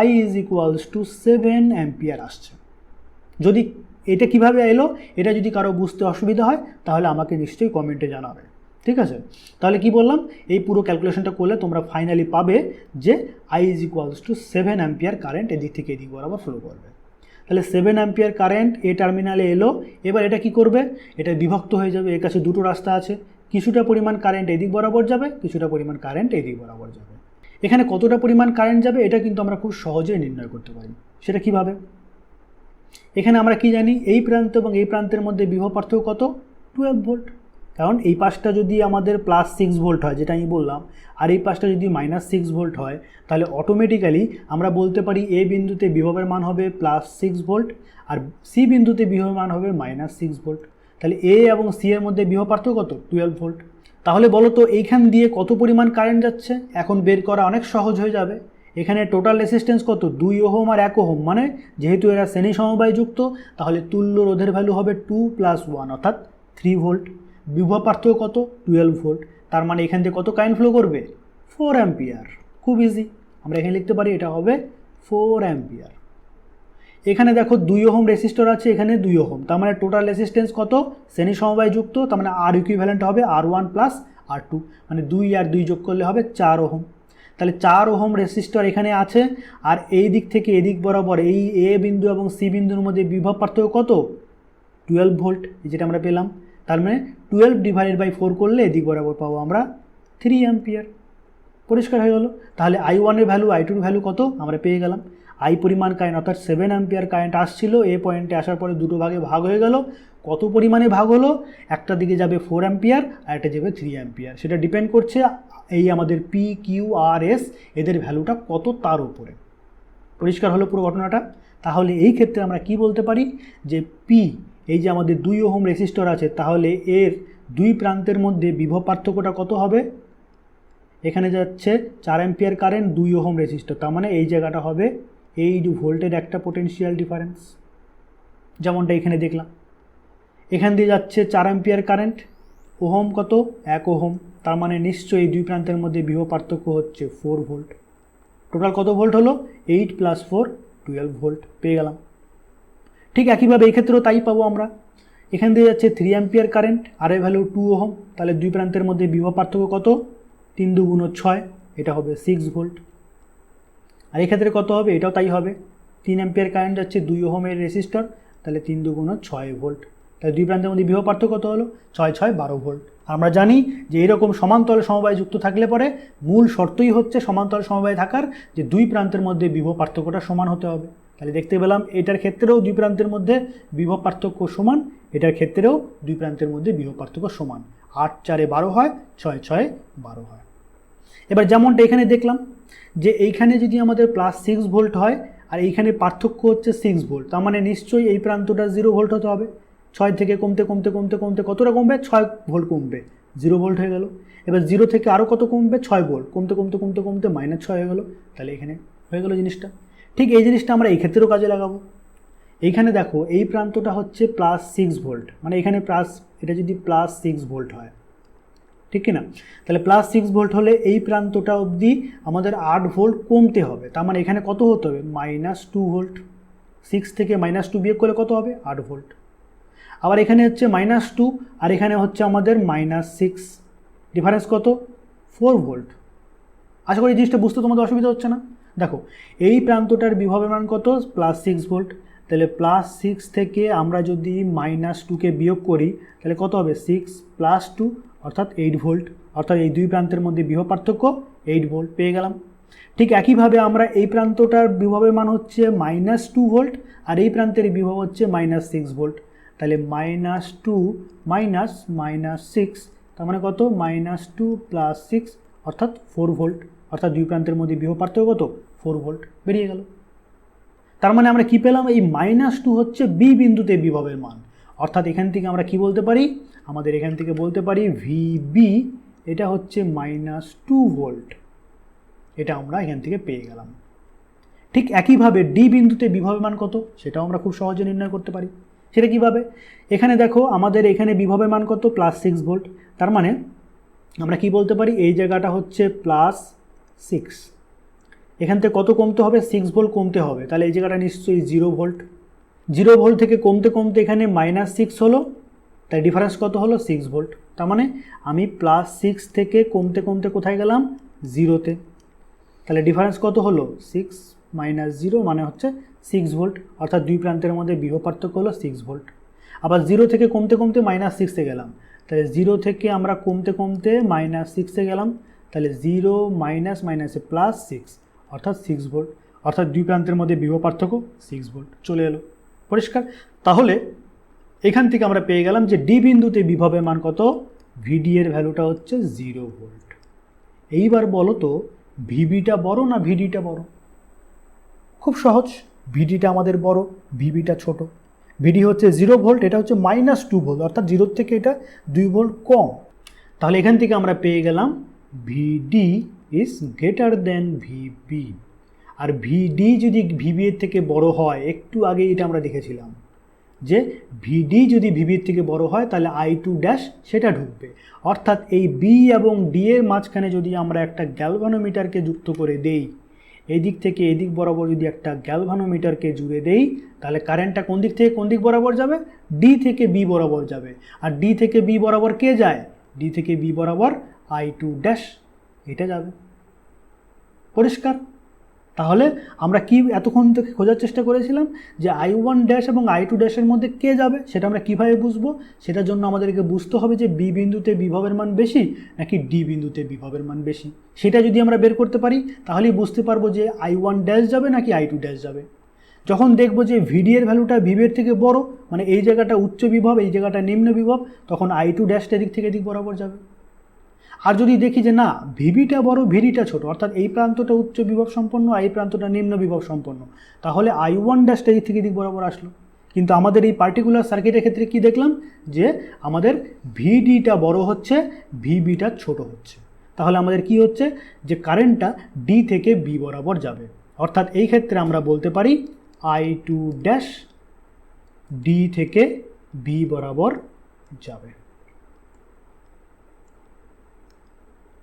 I is equals two 7 ampere আসছে। যদি এটা কিভাবে এলো এটা যদি কারো বুঝতে অসুবিধা হয় তাহলে আমাকে নিশ্চয়ই কমেন্টে জানাবে, ঠিক আছে? তাহলে কি বললাম, এই পুরো ক্যালকুলেশনটা করলে তোমরা ফাইনালি পাবে যে I is equals two 7 ampere current এদিক থেকে এদিক বরাবর ফ্লো করবে। তাহলে 7 অ্যাম্পিয়ার কারেন্ট এ টার্মিনালে এলো। এবার এটা কি করবে? এটা বিভক্ত হয়ে যাবে। এর কাছে দুটো রাস্তা আছে, কিছুটা পরিমাণ কারেন্ট এদিক বরাবর যাবে, কিছুটা পরিমাণ কারেন্ট এদিক বরাবর যাবে। এখানে কতটা পরিমাণ কারেন্ট যাবে এটা কিন্তু আমরা খুব সহজেই নির্ণয় করতে পারি। সেটা কিভাবে? এখানে আমরা কি জানি, এই প্রান্ত এবং এই প্রান্তের মধ্যে বিভব পার্থক্য কত? 12 ভোল্ট। কারণ এই পাশটা যদি আমাদের +6 ভোল্ট হয় যেটা আমি বললাম, আর এই পাশটা যদি -6 ভোল্ট হয়, তাহলে অটোমেটিক্যালি আমরা বলতে পারি এ বিন্দুতে বিভবের মান হবে +6 ভোল্ট আর সি বিন্দুতে বিভবের মান হবে -6 ভোল্ট। তাহলে এ এবং সি এর মধ্যে বিভব পার্থক্য কত? 12 ভোল্ট। তাহলে বলো তো এইখান দিয়ে কত পরিমাণ কারেন্ট যাচ্ছে, এখন বের করা অনেক সহজ হয়ে যাবে। এখানে টোটাল রেসিস্ট্যান্স কত, 2 ওহম আর 1 ওহম, মানে যেহেতু এরা শ্রেণী সমবায়যুক্ত তাহলে তুল্য রোধের ভ্যালু হবে 2 + 1 অর্থাৎ 3 ভোল্ট। বিভব পার্থক্য কত, 12 ভোল্ট। তার মানে এখান থেকে কত কারেন্ট ফ্লো করবে, 4 অ্যাম্পিয়ার। খুব ইজি, আমরা এখানে লিখতে পারি এটা হবে 4 অ্যাম্পিয়ার। এখানে দেখো 2 ওহম রেসিস্টর আছে, এখানে 2 ওহম, তার মানে টোটাল রেসিস্ট্যান্স কত, শ্রেণী সমবায়যুক্ত, তার মানে আর ইকুইভ্যালেন্ট হবে R1 + R2, মানে 2 আর 2 যোগ করলে হবে 4 ওহম। তাহলে 4 ওহম রেসিস্টর এখানে আছে, আর এই দিক থেকে এদিক বরাবর এই এ বিন্দু এবং সি বিন্দুর মধ্যে বিভব পার্থক্য কত, 12 ভোল্ট, যেটা আমরা পেলাম। তার মানে 12/4 করলে এদিক বরাবর পাবো আমরা 3 অ্যাম্পিয়ার। পরিষ্কার হয়ে গেল। তাহলে I1 এর ভ্যালু, I2 এর ভ্যালু কত আমরা পেয়ে গেলাম। আই পরিমাণ কারেন্ট অর্থাৎ 7 অ্যাম্পিয়ার কারেন্ট আসছিল, এ পয়েন্টে আসার পরে দুটো ভাগে ভাগ হয়ে গেল। কত পরিমাণে ভাগ হলো, একটা দিকে যাবে 4 অ্যাম্পিয়ার আর একটা যাবে 3 অ্যাম্পিয়ার। সেটা ডিপেন্ড করছে এই আমাদের পি, কিউ, আর, এস এদের ভ্যালুটা কত তার উপরে। পরিষ্কার হলো পুরো ঘটনাটা। তাহলে এই ক্ষেত্রে আমরা কি বলতে পারি যে পি, এই যে আমাদের 2 ওহম রেসিস্টর আছে, তাহলে এর দুই প্রান্তের মধ্যে বিভব পার্থক্যটা কত হবে, এখানে যাচ্ছে 4 অ্যাম্পিয়ার কারেন্ট, 2 ওহম রেসিস্টর, তার মানে এই জায়গাটা হবে 8 ভোল্টের একটা পোটেনশিয়াল ডিফারেন্স, যেমনটা এখানে দেখলাম। এখান দিয়ে যাচ্ছে 4 অ্যাম্পিয়ার কারেন্ট, ওহম কত, 1 ওহম, তার মানে নিশ্চয়ই দুই প্রান্তের মধ্যে বিভব পার্থক্য হচ্ছে 4 ভোল্ট। টোটাল কত ভোল্ট হলো, 8 + 4 12 ভোল্ট পেয়ে গেলাম। ঠিক একইভাবে এই ক্ষেত্রেও তাই পাবো আমরা। এখান দিয়ে যাচ্ছে 3 অ্যাম্পিয়ার কারেন্ট, আর এর ভ্যালু 2 ওহম, তাহলে দুই প্রান্তের মধ্যে বিভব পার্থক্য কত, 3 × 2 = 6, এটা হবে 6 ভোল্ট। আর এই ক্ষেত্রে কত হবে, এটাও তাই হবে। 3 অ্যাম্পিয়ার কারেন্ট যাচ্ছে 2 ওহমের রেসিস্টর, তাহলে 3 × 2 = 6 ভোল্ট। তাহলে দুই প্রান্তের মধ্যে বিভব পার্থক্য কত হলো, 6 × 6 = 12 ভোল্ট। আমরা জানি যে এরকম সমান্তরাল সমবায় যুক্ত থাকলে পরে মূল শর্তই হচ্ছে সমান্তরাল সমবায় থাকার যে দুই প্রান্তের মধ্যে বিভব পার্থক্যটা সমান হতে হবে। তাহলে দেখতে পেলাম এটার ক্ষেত্রেও দুই প্রান্তের মধ্যে বিভব পার্থক্য সমান, এটার ক্ষেত্রেও দুই প্রান্তের মধ্যে বিভব পার্থক্য সমান। 8 × 4 = 12 হয়, 6 × 6 = 12 হয়। এবার যেমনটা এখানে দেখলাম যে এইখানে যদি আমাদের +6 ভোল্ট হয় আর এইখানে পার্থক্য হচ্ছে 6 ভোল্ট, তার মানে নিশ্চয়ই এই প্রান্তটা 0 ভোল্ট হতে হবে। 6 থেকে কমতে কমতে কমতে কমতে কতটা কমবে, 6 ভোল্ট কমবে, 0 ভোল্ট হয়ে গেল। এবার 0 থেকে আরও কত কমবে, 6 ভোল্ট, কমতে কমতে কমতে কমতে -6 হয়ে গেল। তাহলে এখানে হয়ে গেল জিনিসটা। ঠিক এই জিনিসটা আমরা এই ক্ষেত্রেও কাজে লাগাবো। এইখানে দেখো এই প্রান্তটা হচ্ছে +6 ভোল্ট, মানে এখানে এটা যদি +6 ভোল্ট হয়, ঠিক কি না? তাহলে +6 ভোল্ট হলে এই প্রান্তটা অবধি আমাদের 8 ভোল্ট কমতে হবে, তার মানে এখানে কত হতে হবে, -2 ভোল্ট। 6 থেকে -2 বিয়োগ করলে কত হবে, 8 ভোল্ট। আবার এখানে হচ্ছে -2 আর এখানে হচ্ছে আমাদের -6, ডিফারেন্স কত, 4 ভোল্ট। আশা করি এই জিনিসটা বুঝতে তোমাদের অসুবিধা হচ্ছে না। দেখো এই প্রান্তটার বিভবের মান কত, +6 ভোল্ট। তাহলে +6 থেকে আমরা যদি -2কে বিয়োগ করি তাহলে কত হবে, 6 + 2 অর্থাৎ 8 ভোল্ট। অর্থাৎ এই দুই প্রান্তের মধ্যে বিভব পার্থক্য 8 ভোল্ট পেয়ে গেলাম। ঠিক একইভাবে আমরা এই প্রান্তটার বিভবের মান হচ্ছে -2 ভোল্ট আর এই প্রান্তের বিভব হচ্ছে -6 ভোল্ট। তাহলে -2 - -6, তার মানে কত, -2 + 6 অর্থাৎ 4 ভোল্ট। অর্থাৎ দুই প্রান্তের মধ্যে বিভব পার্থক্য কত, 4 ভোল্ট বেরিয়ে গেল। তার মানে আমরা কি পেলাম, এই -2 হচ্ছে বি বিন্দুতে বিভবের মান। অর্থাৎ এখান থেকে আমরা কি বলতে পারি, আমাদের এখান থেকে বলতে পারি ভিবি এটা হচ্ছে -2 ভোল্ট। এটা আমরা এখান থেকে পেয়ে গেলাম। ঠিক একইভাবে ডি বিন্দুতে বিভবের মান কত, সেটাও আমরা খুব সহজে নির্ণয় করতে পারি। সেটা কিভাবে, এখানে দেখো আমাদের এখানে বিভবের মান কত, +6 ভোল্ট। তার মানে আমরা কি বলতে পারি, এই জায়গাটা হচ্ছে +6, এখান থেকে কত কমতে হবে, 6 ভোল্ট কমতে হবে। তাহলে এই জায়গাটা নিশ্চয়ই 0 ভোল্ট। 0 ভোল্ট থেকে কমতে কমতে এখানে -6 হলো, তাই ডিফারেন্স কত হলো, 6 ভোল্ট। তার মানে আমি +6 থেকে কমতে কমতে কোথায় গেলাম, 0-তে। তাহলে ডিফারেন্স কত হলো, 6 - 0 মানে হচ্ছে 6 ভোল্ট। অর্থাৎ দুই প্রান্তের মধ্যে বিভব পার্থক্য হলো 6 ভোল্ট। আবার 0 থেকে কমতে কমতে -6-এ গেলাম, তাহলে 0 থেকে আমরা কমতে কমতে -6-এ গেলাম, তাহলে 0 - +6 অর্থাৎ 6 ভোল্ট। অর্থাৎ দুই প্রান্তের মধ্যে বিভব পার্থক্য 6 ভোল্ট চলে এলো। পরিষ্কার? তাহলে এখান থেকে আমরা পেয়ে গেলাম যে ডি বিন্দুতে বিভবের মান কত, ভিডি এর ভ্যালুটা হচ্ছে 0 ভোল্ট। এইবার বলো তো ভিবিটা বড় না ভিডিটা বড়? খুব সহজ, ভিডিটা আমাদের বড়, ভিবিটা ছোট। ভিডি হচ্ছে 0 ভোল্ট, এটা হচ্ছে -2 ভোল্ট, অর্থাৎ 0 থেকে এটা 2 ভোল্ট কম। তাহলে এখান থেকে আমরা পেয়ে গেলাম ভিডি ইজ গ্রেটার দেন ভিবি। আর ভিডি যদি ভিবি এর থেকে বড় হয়, একটু আগে এটা আমরা দেখেছিলাম যে ভিডি যদি ভিবির থেকে বড় হয় তাহলে I2 ড্যাশ সেটা ঢুকবে। অর্থাৎ এই বি এবং ডি এর মাঝখানে যদি আমরা একটা গ্যালভানোমিটারকে যুক্ত করে দেই, এই দিক থেকে এদিক বরাবর যদি একটা গ্যালভানোমিটারকে জুড়ে দেই, তাহলে কারেন্টটা কোন দিক থেকে কোন দিক বরাবর যাবে? ডি থেকে বি বরাবর যাবে। আর ডি থেকে বি বরাবর কে যায়? ডি থেকে বি বরাবর I2 ড্যাশ এটা যাবে। পরিষ্কার? তাহলে আমরা কি এতক্ষণ থেকে খোঁজার চেষ্টা করেছিলাম যে I1 ড্যাশ এবং I2 ড্যাশের মধ্যে কে যাবে, সেটা আমরা কিভাবে বুঝবো? সেটার জন্য আমাদেরকে বুঝতে হবে যে বি বিন্দুতে বিভবের মান বেশি নাকি ডি বিন্দুতে বিভবের মান বেশি। সেটা যদি আমরা বের করতে পারি তাহলেই বুঝতে পারবো যে I1 ড্যাশ যাবে নাকি I2 ড্যাশ যাবে। যখন দেখবো যে ভিডি এর ভ্যালুটা ভিবির থেকে বড়, মানে এই জায়গাটা উচ্চ বিভব, এই জায়গাটা নিম্ন বিভব, তখন I2 ড্যাশটা এদিক থেকে এদিক বরাবর যাবে। আর যদি দেখি যে না, ভিবিটা বড় ভিডিটা ছোট, অর্থাৎ এই প্রান্তটা উচ্চ বিভব সম্পন্ন আর এই প্রান্তটা নিম্ন বিভব সম্পন্ন, তাহলে I1 ড্যাশটা এদিক থেকে এদিক বরাবর আসলো। কিন্তু আমাদের এই পার্টিকুলার সার্কিটের ক্ষেত্রে কি দেখলাম যে আমাদের ভিডিটা বড় হচ্ছে, ভিবিটা ছোট হচ্ছে। তাহলে আমাদের কি হচ্ছে যে কারেন্টটা ডি থেকে বি বরাবর যাবে। অর্থাৎ এই ক্ষেত্রে আমরা বলতে পারি I2 ড্যাশ ডি থেকে বি বরাবর যাবে।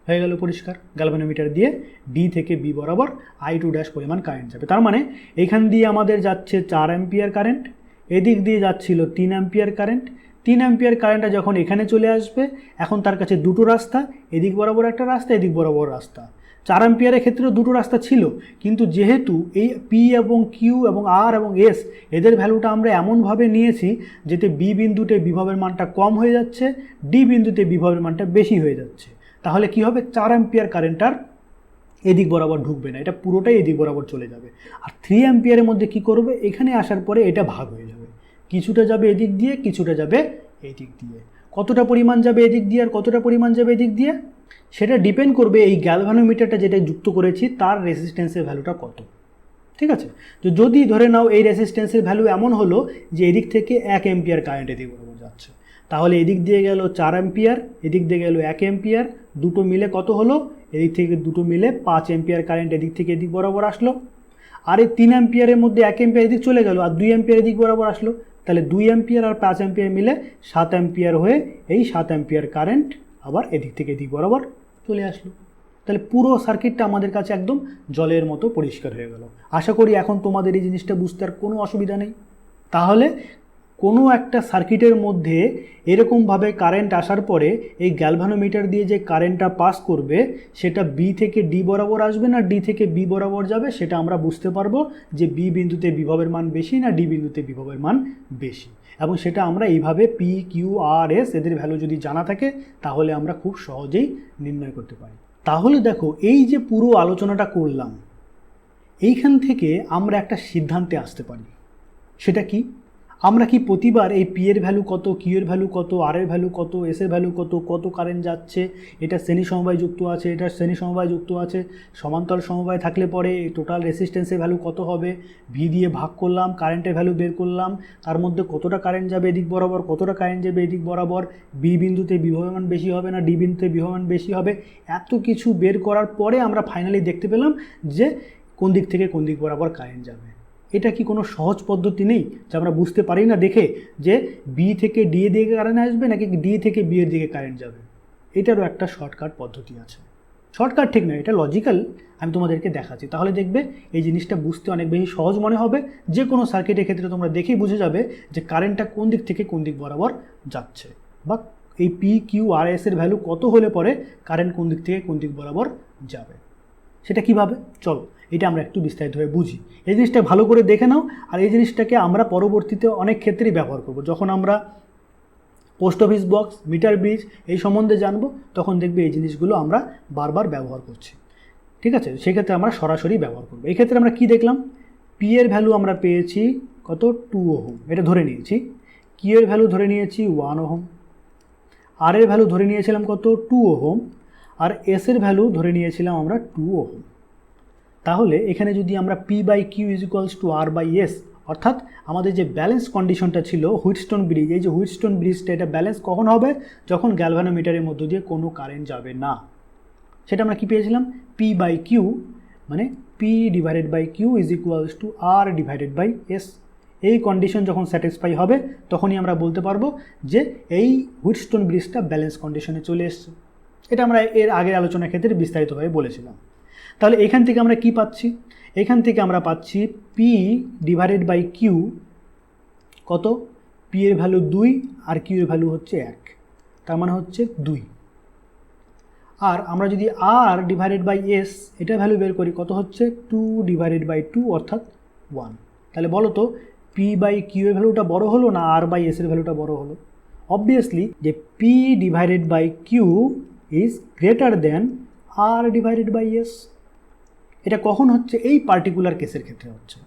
হয়ে গেল পরিষ্কার? গ্যালভানোমিটার দিয়ে ডি থেকে বি বরাবর I2 ড্যাশ পরিমাণ কারেন্ট যাবে। তার মানে এইখান দিয়ে আমাদের যাচ্ছে 4 অ্যাম্পিয়ার কারেন্ট, এদিক দিয়ে যাচ্ছিল 3 অ্যাম্পিয়ার কারেন্ট। 3 অ্যাম্পিয়ার কারেন্টটা যখন এখানে চলে আসবে, এখন তার কাছে দুটো রাস্তা, এদিক বরাবর একটা রাস্তা, এদিক বরাবর রাস্তা। 4 অ্যাম্পিয়ারের ক্ষেত্রেও দুটো রাস্তা ছিল, কিন্তু যেহেতু এই পি এবং কিউ এবং আর এবং এস এদের ভ্যালুটা আমরা এমনভাবে নিয়েছি যেতে বি বিন্দুতে বিভবের মানটা কম হয়ে যাচ্ছে, ডি বিন্দুতে বিভবের মানটা বেশি হয়ে যাচ্ছে। তাহলে কি হবে? 4 অ্যাম্পিয়ার কারেন্টটার এদিক বরাবর ঢুকবে না, এটা পুরোটাই এদিক বরাবর চলে যাবে। আর 3 অ্যাম্পিয়ারের মধ্যে কি করবে? এখানে আসার পরে এটা ভাগ হয়ে যাবে, কিছুটা যাবে এদিক দিয়ে, কিছুটা যাবে এই দিক দিয়ে। কতটা পরিমাণ যাবে এদিক দিয়ে আর কতটা পরিমাণ যাবে এদিক দিয়ে, সেটা ডিপেন্ড করবে এই গ্যালভানোমিটারটা যেটা যুক্ত করেছি তার রেসিস্ট্যান্সের ভ্যালুটা কত। ঠিক আছে? তো যদি ধরে নাও এই রেসিস্ট্যান্সের ভ্যালু এমন হলো যে এদিক থেকে 1 অ্যাম্পিয়ার কারেন্ট এদিক বরাবর যাচ্ছে, তাহলে এদিক দিয়ে গেল 4 অ্যাম্পিয়ার, এদিক দিয়ে গেল 1 অ্যাম্পিয়ার, দুটো মিলে কত হলো? এদিক থেকে দুটো মিলে 5 অ্যাম্পিয়ার কারেন্ট এদিক থেকে এদিক বরাবর আসলো। আর এই 3 অ্যাম্পিয়ারের মধ্যে 1 অ্যাম্পিয়ার এদিক চলে গেল আর 2 অ্যাম্পিয়ার এদিক বরাবর আসলো, তাহলে 2 অ্যাম্পিয়ার আর 5 অ্যাম্পিয়ার মিলে 7 অ্যাম্পিয়ার হয়ে এই 7 অ্যাম্পিয়ার কারেন্ট আবার এদিক থেকে এদিক বরাবর চলে আসলো। তাহলে পুরো সার্কিটটা আমাদের কাছে একদম জলের মতো পরিষ্কার হয়ে গেল। আশা করি এখন তোমাদের এই জিনিসটা বুঝতে আর কোনো অসুবিধা নেই। তাহলে কোনো একটা সার্কিটের মধ্যে এরকমভাবে কারেন্ট আসার পরে এই গ্যালভানোমিটার দিয়ে যে কারেন্টটা পাস করবে সেটা বি থেকে ডি বরাবর আসবে না ডি থেকে বি বরাবর যাবে, সেটা আমরা বুঝতে পারবো যে বি বিন্দুতে বিভবের মান বেশি না ডি বিন্দুতে বিভবের মান বেশি। এবং সেটা আমরা এইভাবে পি কিউ আর এস এদের ভ্যালু যদি জানা থাকে তাহলে আমরা খুব সহজেই নির্ণয় করতে পারি। তাহলে দেখো, এই যে পুরো আলোচনাটা করলাম, এইখান থেকে আমরা একটা সিদ্ধান্তে আসতে পারি। সেটা কি? আমরা কি প্রতিবার এই পি এর ভ্যালু কত, কিউ এর ভ্যালু কত, আর এর ভ্যালু কত, এস এর ভ্যালু কত, কত কারেন্ট যাচ্ছে, এটা শ্রেণী সমবায় যুক্ত আছে, এটা শ্রেণী সমবায় যুক্ত আছে, সমান্তরাল সমবায় থাকলে পরে টোটাল রেসিস্ট্যান্সের ভ্যালু কত হবে, ভি দিয়ে ভাগ করলাম, কারেন্টের ভ্যালু বের করলাম, তার মধ্যে কতটা কারেন্ট যাবে এদিক বরাবর, কতটা কারেন্ট যাবে এদিক বরাবর, বি বিন্দুতে বিভবের মান বেশি হবে না ডি বিন্দুতে বিভবের মান বেশি হবে, এত কিছু বের করার পরে আমরা ফাইনালি দেখতে পেলাম যে কোন দিক থেকে কোন দিক বরাবর কারেন্ট যাবে। এটা কি কোনো সহজ পদ্ধতি নেই যে আমরা বুঝতে পারি না দেখে যে বি থেকে ডি এর দিকে কারেন্ট আসবে নাকি ডি থেকে বি এর দিকে কারেন্ট যাবে? এটারও একটা শর্টকাট পদ্ধতি আছে। শর্টকাট ঠিক নয়, এটা লজিক্যাল, আমি তোমাদেরকে দেখাচ্ছি। তাহলে দেখবে এই জিনিসটা বুঝতে অনেক বেশি সহজ মনে হবে। যে কোনো সার্কিটের ক্ষেত্রে তোমরা দেখেই বুঝে যাবে যে কারেন্টটা কোন দিক থেকে কোন দিক বরাবর যাচ্ছে, বা এই পি কিউ আর এস এর ভ্যালু কত হলে পরে কারেন্ট কোন দিক থেকে কোন দিক বরাবর যাবে। সেটা কিভাবে? চলো এটা আমরা একটু বিস্তারিতভাবে বুঝি। এই জিনিসটা ভালো করে দেখে নাও। আর এই জিনিসটাকে আমরা পরবর্তীতে অনেক ক্ষেত্রেই ব্যবহার করব। যখন আমরা post office box, metre bridge এই সম্বন্ধে জানবো, তখন দেখবে এই জিনিসগুলো আমরা বারবার ব্যবহার করছি। ঠিক আছে? সেক্ষেত্রে আমরা সরাসরি ব্যবহার করবো। এই ক্ষেত্রে আমরা কি দেখলাম? পি এর ভ্যালু আমরা পেয়েছি কত? 2 ওহম, এটা ধরে নিয়েছি। কিউ এর ভ্যালু ধরে নিয়েছি 1 ওহম। আর এর ভ্যালু ধরে নিয়েছিলাম কত? 2 ওহম। আর এস এর ভ্যালু ধরে নিয়েছিলাম আমরা 2 ওহম। তাহলে এখানে যদি আমরা P by Q is equals to R by S, অর্থাৎ আমাদের যে ব্যালেন্স কন্ডিশনটা ছিল হুইটস্টোন ব্রিজ, এই যে হুইটস্টোন ব্রিজটা এটা ব্যালেন্স কখন হবে, যখন গ্যালভানোমিটারের মধ্য দিয়ে কোনো কারেন্ট যাবে না। সেটা আমরা কি পেয়েছিলাম, পি বাই কিউ মানে P divided by Q is equals to R divided by S. এই কন্ডিশন যখন স্যাটিসফাই হবে তখনই আমরা বলতে পারবো যে এই হুইটস্টোন ব্রিজটা ব্যালেন্স কন্ডিশনে চলে এসছে। এটা আমরা এর আগের আলোচনার ক্ষেত্রে বিস্তারিতভাবে বলেছিলাম। তাহলে এখান থেকে আমরা কি পাচ্ছি, এখান থেকে আমরা পাচ্ছি পি ডিভাইডেড বাই কিউ কত, পি এর ভ্যালু 2 আর কিউ এর ভ্যালু হচ্ছে 1, তার মানে হচ্ছে 2। আর আমরা যদি আর ডিভাইডেড বাই এস এটা ভ্যালু বের করি কত হচ্ছে 2 ডিভাইডেড বাই 2 অর্থাৎ 1। তাহলে বলো তো পি বাই কিউ এর ভ্যালুটা বড় হলো না আর বাই এস এর ভ্যালুটা বড় হলো? অবভিয়াসলি যে P divided by Q is greater than R divided by S. এটা কখন হচ্ছে, এই পার্টিকুলার কেসের ক্ষেত্রে হচ্ছে।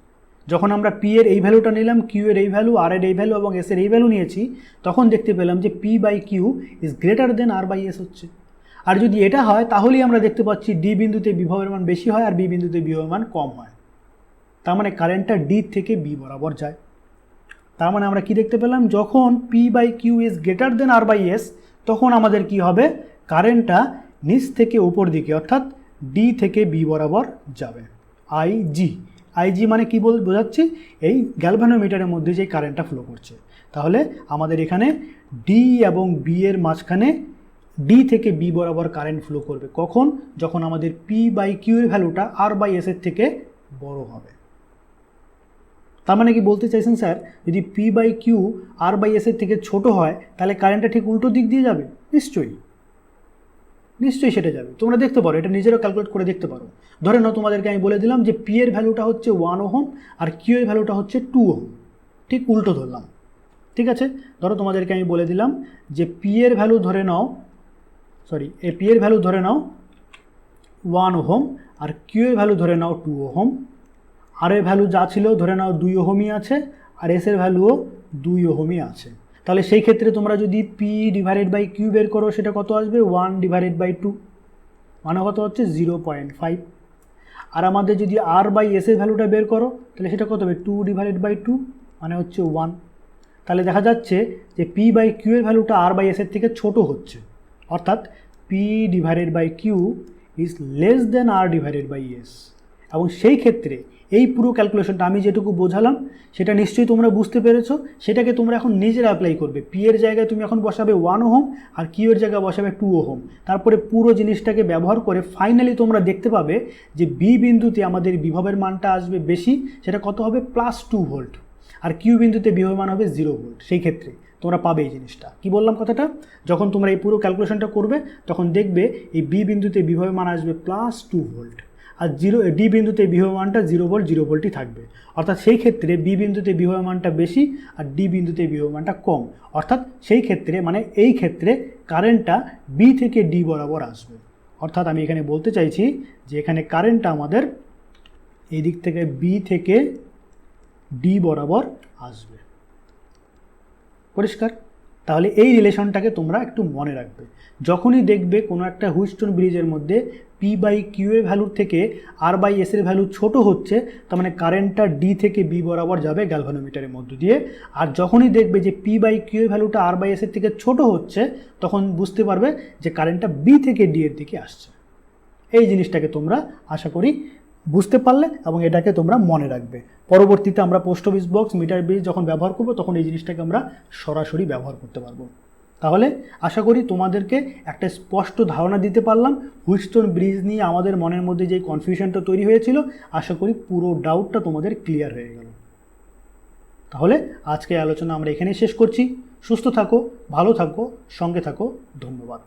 যখন আমরা পি এর এই ভ্যালুটা নিলাম, কিউ এর এই ভ্যালু, আর এর এই ভ্যালু এবং এস এর এই ভ্যালু নিয়েছি, তখন দেখতে পেলাম যে P by Q is greater than R by S হচ্ছে। আর যদি এটা হয় তাহলেই আমরা দেখতে পাচ্ছি ডি বিন্দুতে বিভবের মান বেশি হয় আর বি বিন্দুতে বিভবের মান কম হয়। তার মানে কারেন্টটা ডি থেকে বি বরাবর যায়। তার মানে আমরা কি দেখতে পেলাম, যখন P by Q is greater than R by S তখন আমাদের কি হবে, কারেন্টটা নিচ থেকে উপর দিকে অর্থাৎ ডি থেকে বি বরাবর যাবে। আইজি মানে কি বোঝাচ্ছি, এই গ্যালভানোমিটারের মধ্যে যে কারেন্টটা ফ্লো করছে। তাহলে আমাদের এখানে ডি এবং বি এর মাঝখানে ডি থেকে বি বরাবর কারেন্ট ফ্লো করবে কখন, যখন আমাদের পি বাই কিউ এর ভ্যালুটা আর বাই এস এর থেকে বড় হবে। তার মানে কি বলতে চাইছেন স্যার, যদি P by Q R by S এর থেকে ছোট হয় তাহলে কারেন্টটা ঠিক উল্টো দিক দিয়ে যাবে? নিশ্চয়ই সেটা যাবে। তোমরা দেখতে পারো, এটা নিজেরও ক্যালকুলেট করে দেখতে পারো। ধরে নাও তোমাদেরকে আমি বলে দিলাম যে পি এর ভ্যালুটা হচ্ছে 1 ওহম আর কিউ এর ভ্যালুটা হচ্ছে 2 ওহম, ঠিক উল্টো ধরলাম। ঠিক আছে, ধরো তোমাদেরকে আমি বলে দিলাম যে পি এর ভ্যালু ধরে নাও 1 ওহম আর কিউ এর ভ্যালু ধরে নাও 2 ওহম, আর এর ভ্যালু যা ছিল ধরে নাও 2 ওহমই আছে আর এস এর ভ্যালুও 2 ওহমই আছে। তাহলে সেই ক্ষেত্রে তোমরা যদি পি ডিভাইডেড বাই কিউ বের করো সেটা কত আসবে, 1 ডিভাইডেড বাই 2 মানে কত হচ্ছে 0.5। আর আমাদের যদি আর বাই এস এর ভ্যালুটা বের করো তাহলে সেটা কত হবে, 2 ডিভাইডেড বাই 2 মানে হচ্ছে 1। তাহলে দেখা যাচ্ছে যে পি বাই কিউ এর ভ্যালুটা আর বাই এস এর থেকে ছোট হচ্ছে, অর্থাৎ P divided by Q is less than R divided by S. এবং সেই ক্ষেত্রে এই পুরো ক্যালকুলেশনটা আমি যেটুকু বোঝালাম সেটা নিশ্চয়ই তোমরা বুঝতে পেরেছো। সেটাকে তোমরা এখন নিজেরা অ্যাপ্লাই করবে। পি এর জায়গায় তুমি এখন বসাবে 1 ওহম আর কিউ এর জায়গায় বসাবে 2 ওহম। তারপরে পুরো জিনিসটাকে ব্যবহার করে ফাইনালি তোমরা দেখতে পাবে যে বি বিন্দুতে আমাদের বিভবের মানটা আসবে বেশি, সেটা কত হবে, +2 ভোল্ট। আর কিউ বিন্দুতে বিভবের মান হবে 0 ভোল্ট। সেই ক্ষেত্রে তোমরা পাবে এই জিনিসটা। কি বললাম কথাটা, যখন তোমরা এই পুরো ক্যালকুলেশনটা করবে তখন দেখবে এই বি বিন্দুতে বিভবের মান আসবে +2 ভোল্ট আর ডি বিন্দুতে বিভবের মানটা 0 ভোল্টই থাকবে। অর্থাৎ সেই ক্ষেত্রে বি বিন্দুতে বিভবের মানটা বেশি আর ডি বিন্দুতে বিভবের মানটা কম। অর্থাৎ সেই ক্ষেত্রে মানে এই ক্ষেত্রে কারেন্টটা বি থেকে ডি বরাবর আসবে। অর্থাৎ আমি এখানে বলতে চাইছি যে এখানে কারেন্টটা আমাদের এই দিক থেকে বি থেকে ডি বরাবর আসবে। পরিষ্কার? তাহলে এই রিলেশনটাকে তোমরা একটু মনে রাখবে। যখনই দেখবে কোনো একটা হুইটস্টোন ব্রিজের মধ্যে পি বাই কিউ এর ভ্যালুর থেকে আর বাই এস এর ভ্যালু ছোট হচ্ছে, তার মানে কারেন্টটা ডি থেকে বি বরাবর যাবে গ্যালভানোমিটারের মধ্য দিয়ে। আর যখনই দেখবে যে পি বাই কিউ এর ভ্যালুটা আর বাই এস এর থেকে ছোট হচ্ছে তখন বুঝতে পারবে যে কারেন্টটা বি থেকে ডি এর দিকে আসছে। এই জিনিসটাকে তোমরা আশা করি বুঝতে পারলে এবং এটাকে তোমরা মনে রাখবে। পরবর্তীতে আমরা post office box, metre bridge যখন ব্যবহার করব তখন এই জিনিসটাকে আমরা সরাসরি ব্যবহার করতে পারবো। তাহলে আশা করি তোমাদেরকে একটা স্পষ্ট ধারণা দিতে পারলাম হুইটস্টোন ব্রিজ নিয়ে আমাদের মনের মধ্যে যে কনফিউশনটা তৈরি হয়েছিল। আশা করি পুরো ডাউটটা তোমাদের ক্লিয়ার হয়ে গেল। তাহলে আজকে আলোচনা আমরা এখানেই শেষ করছি। সুস্থ থাকো, ভালো থাকো, সঙ্গে থাকো। ধন্যবাদ।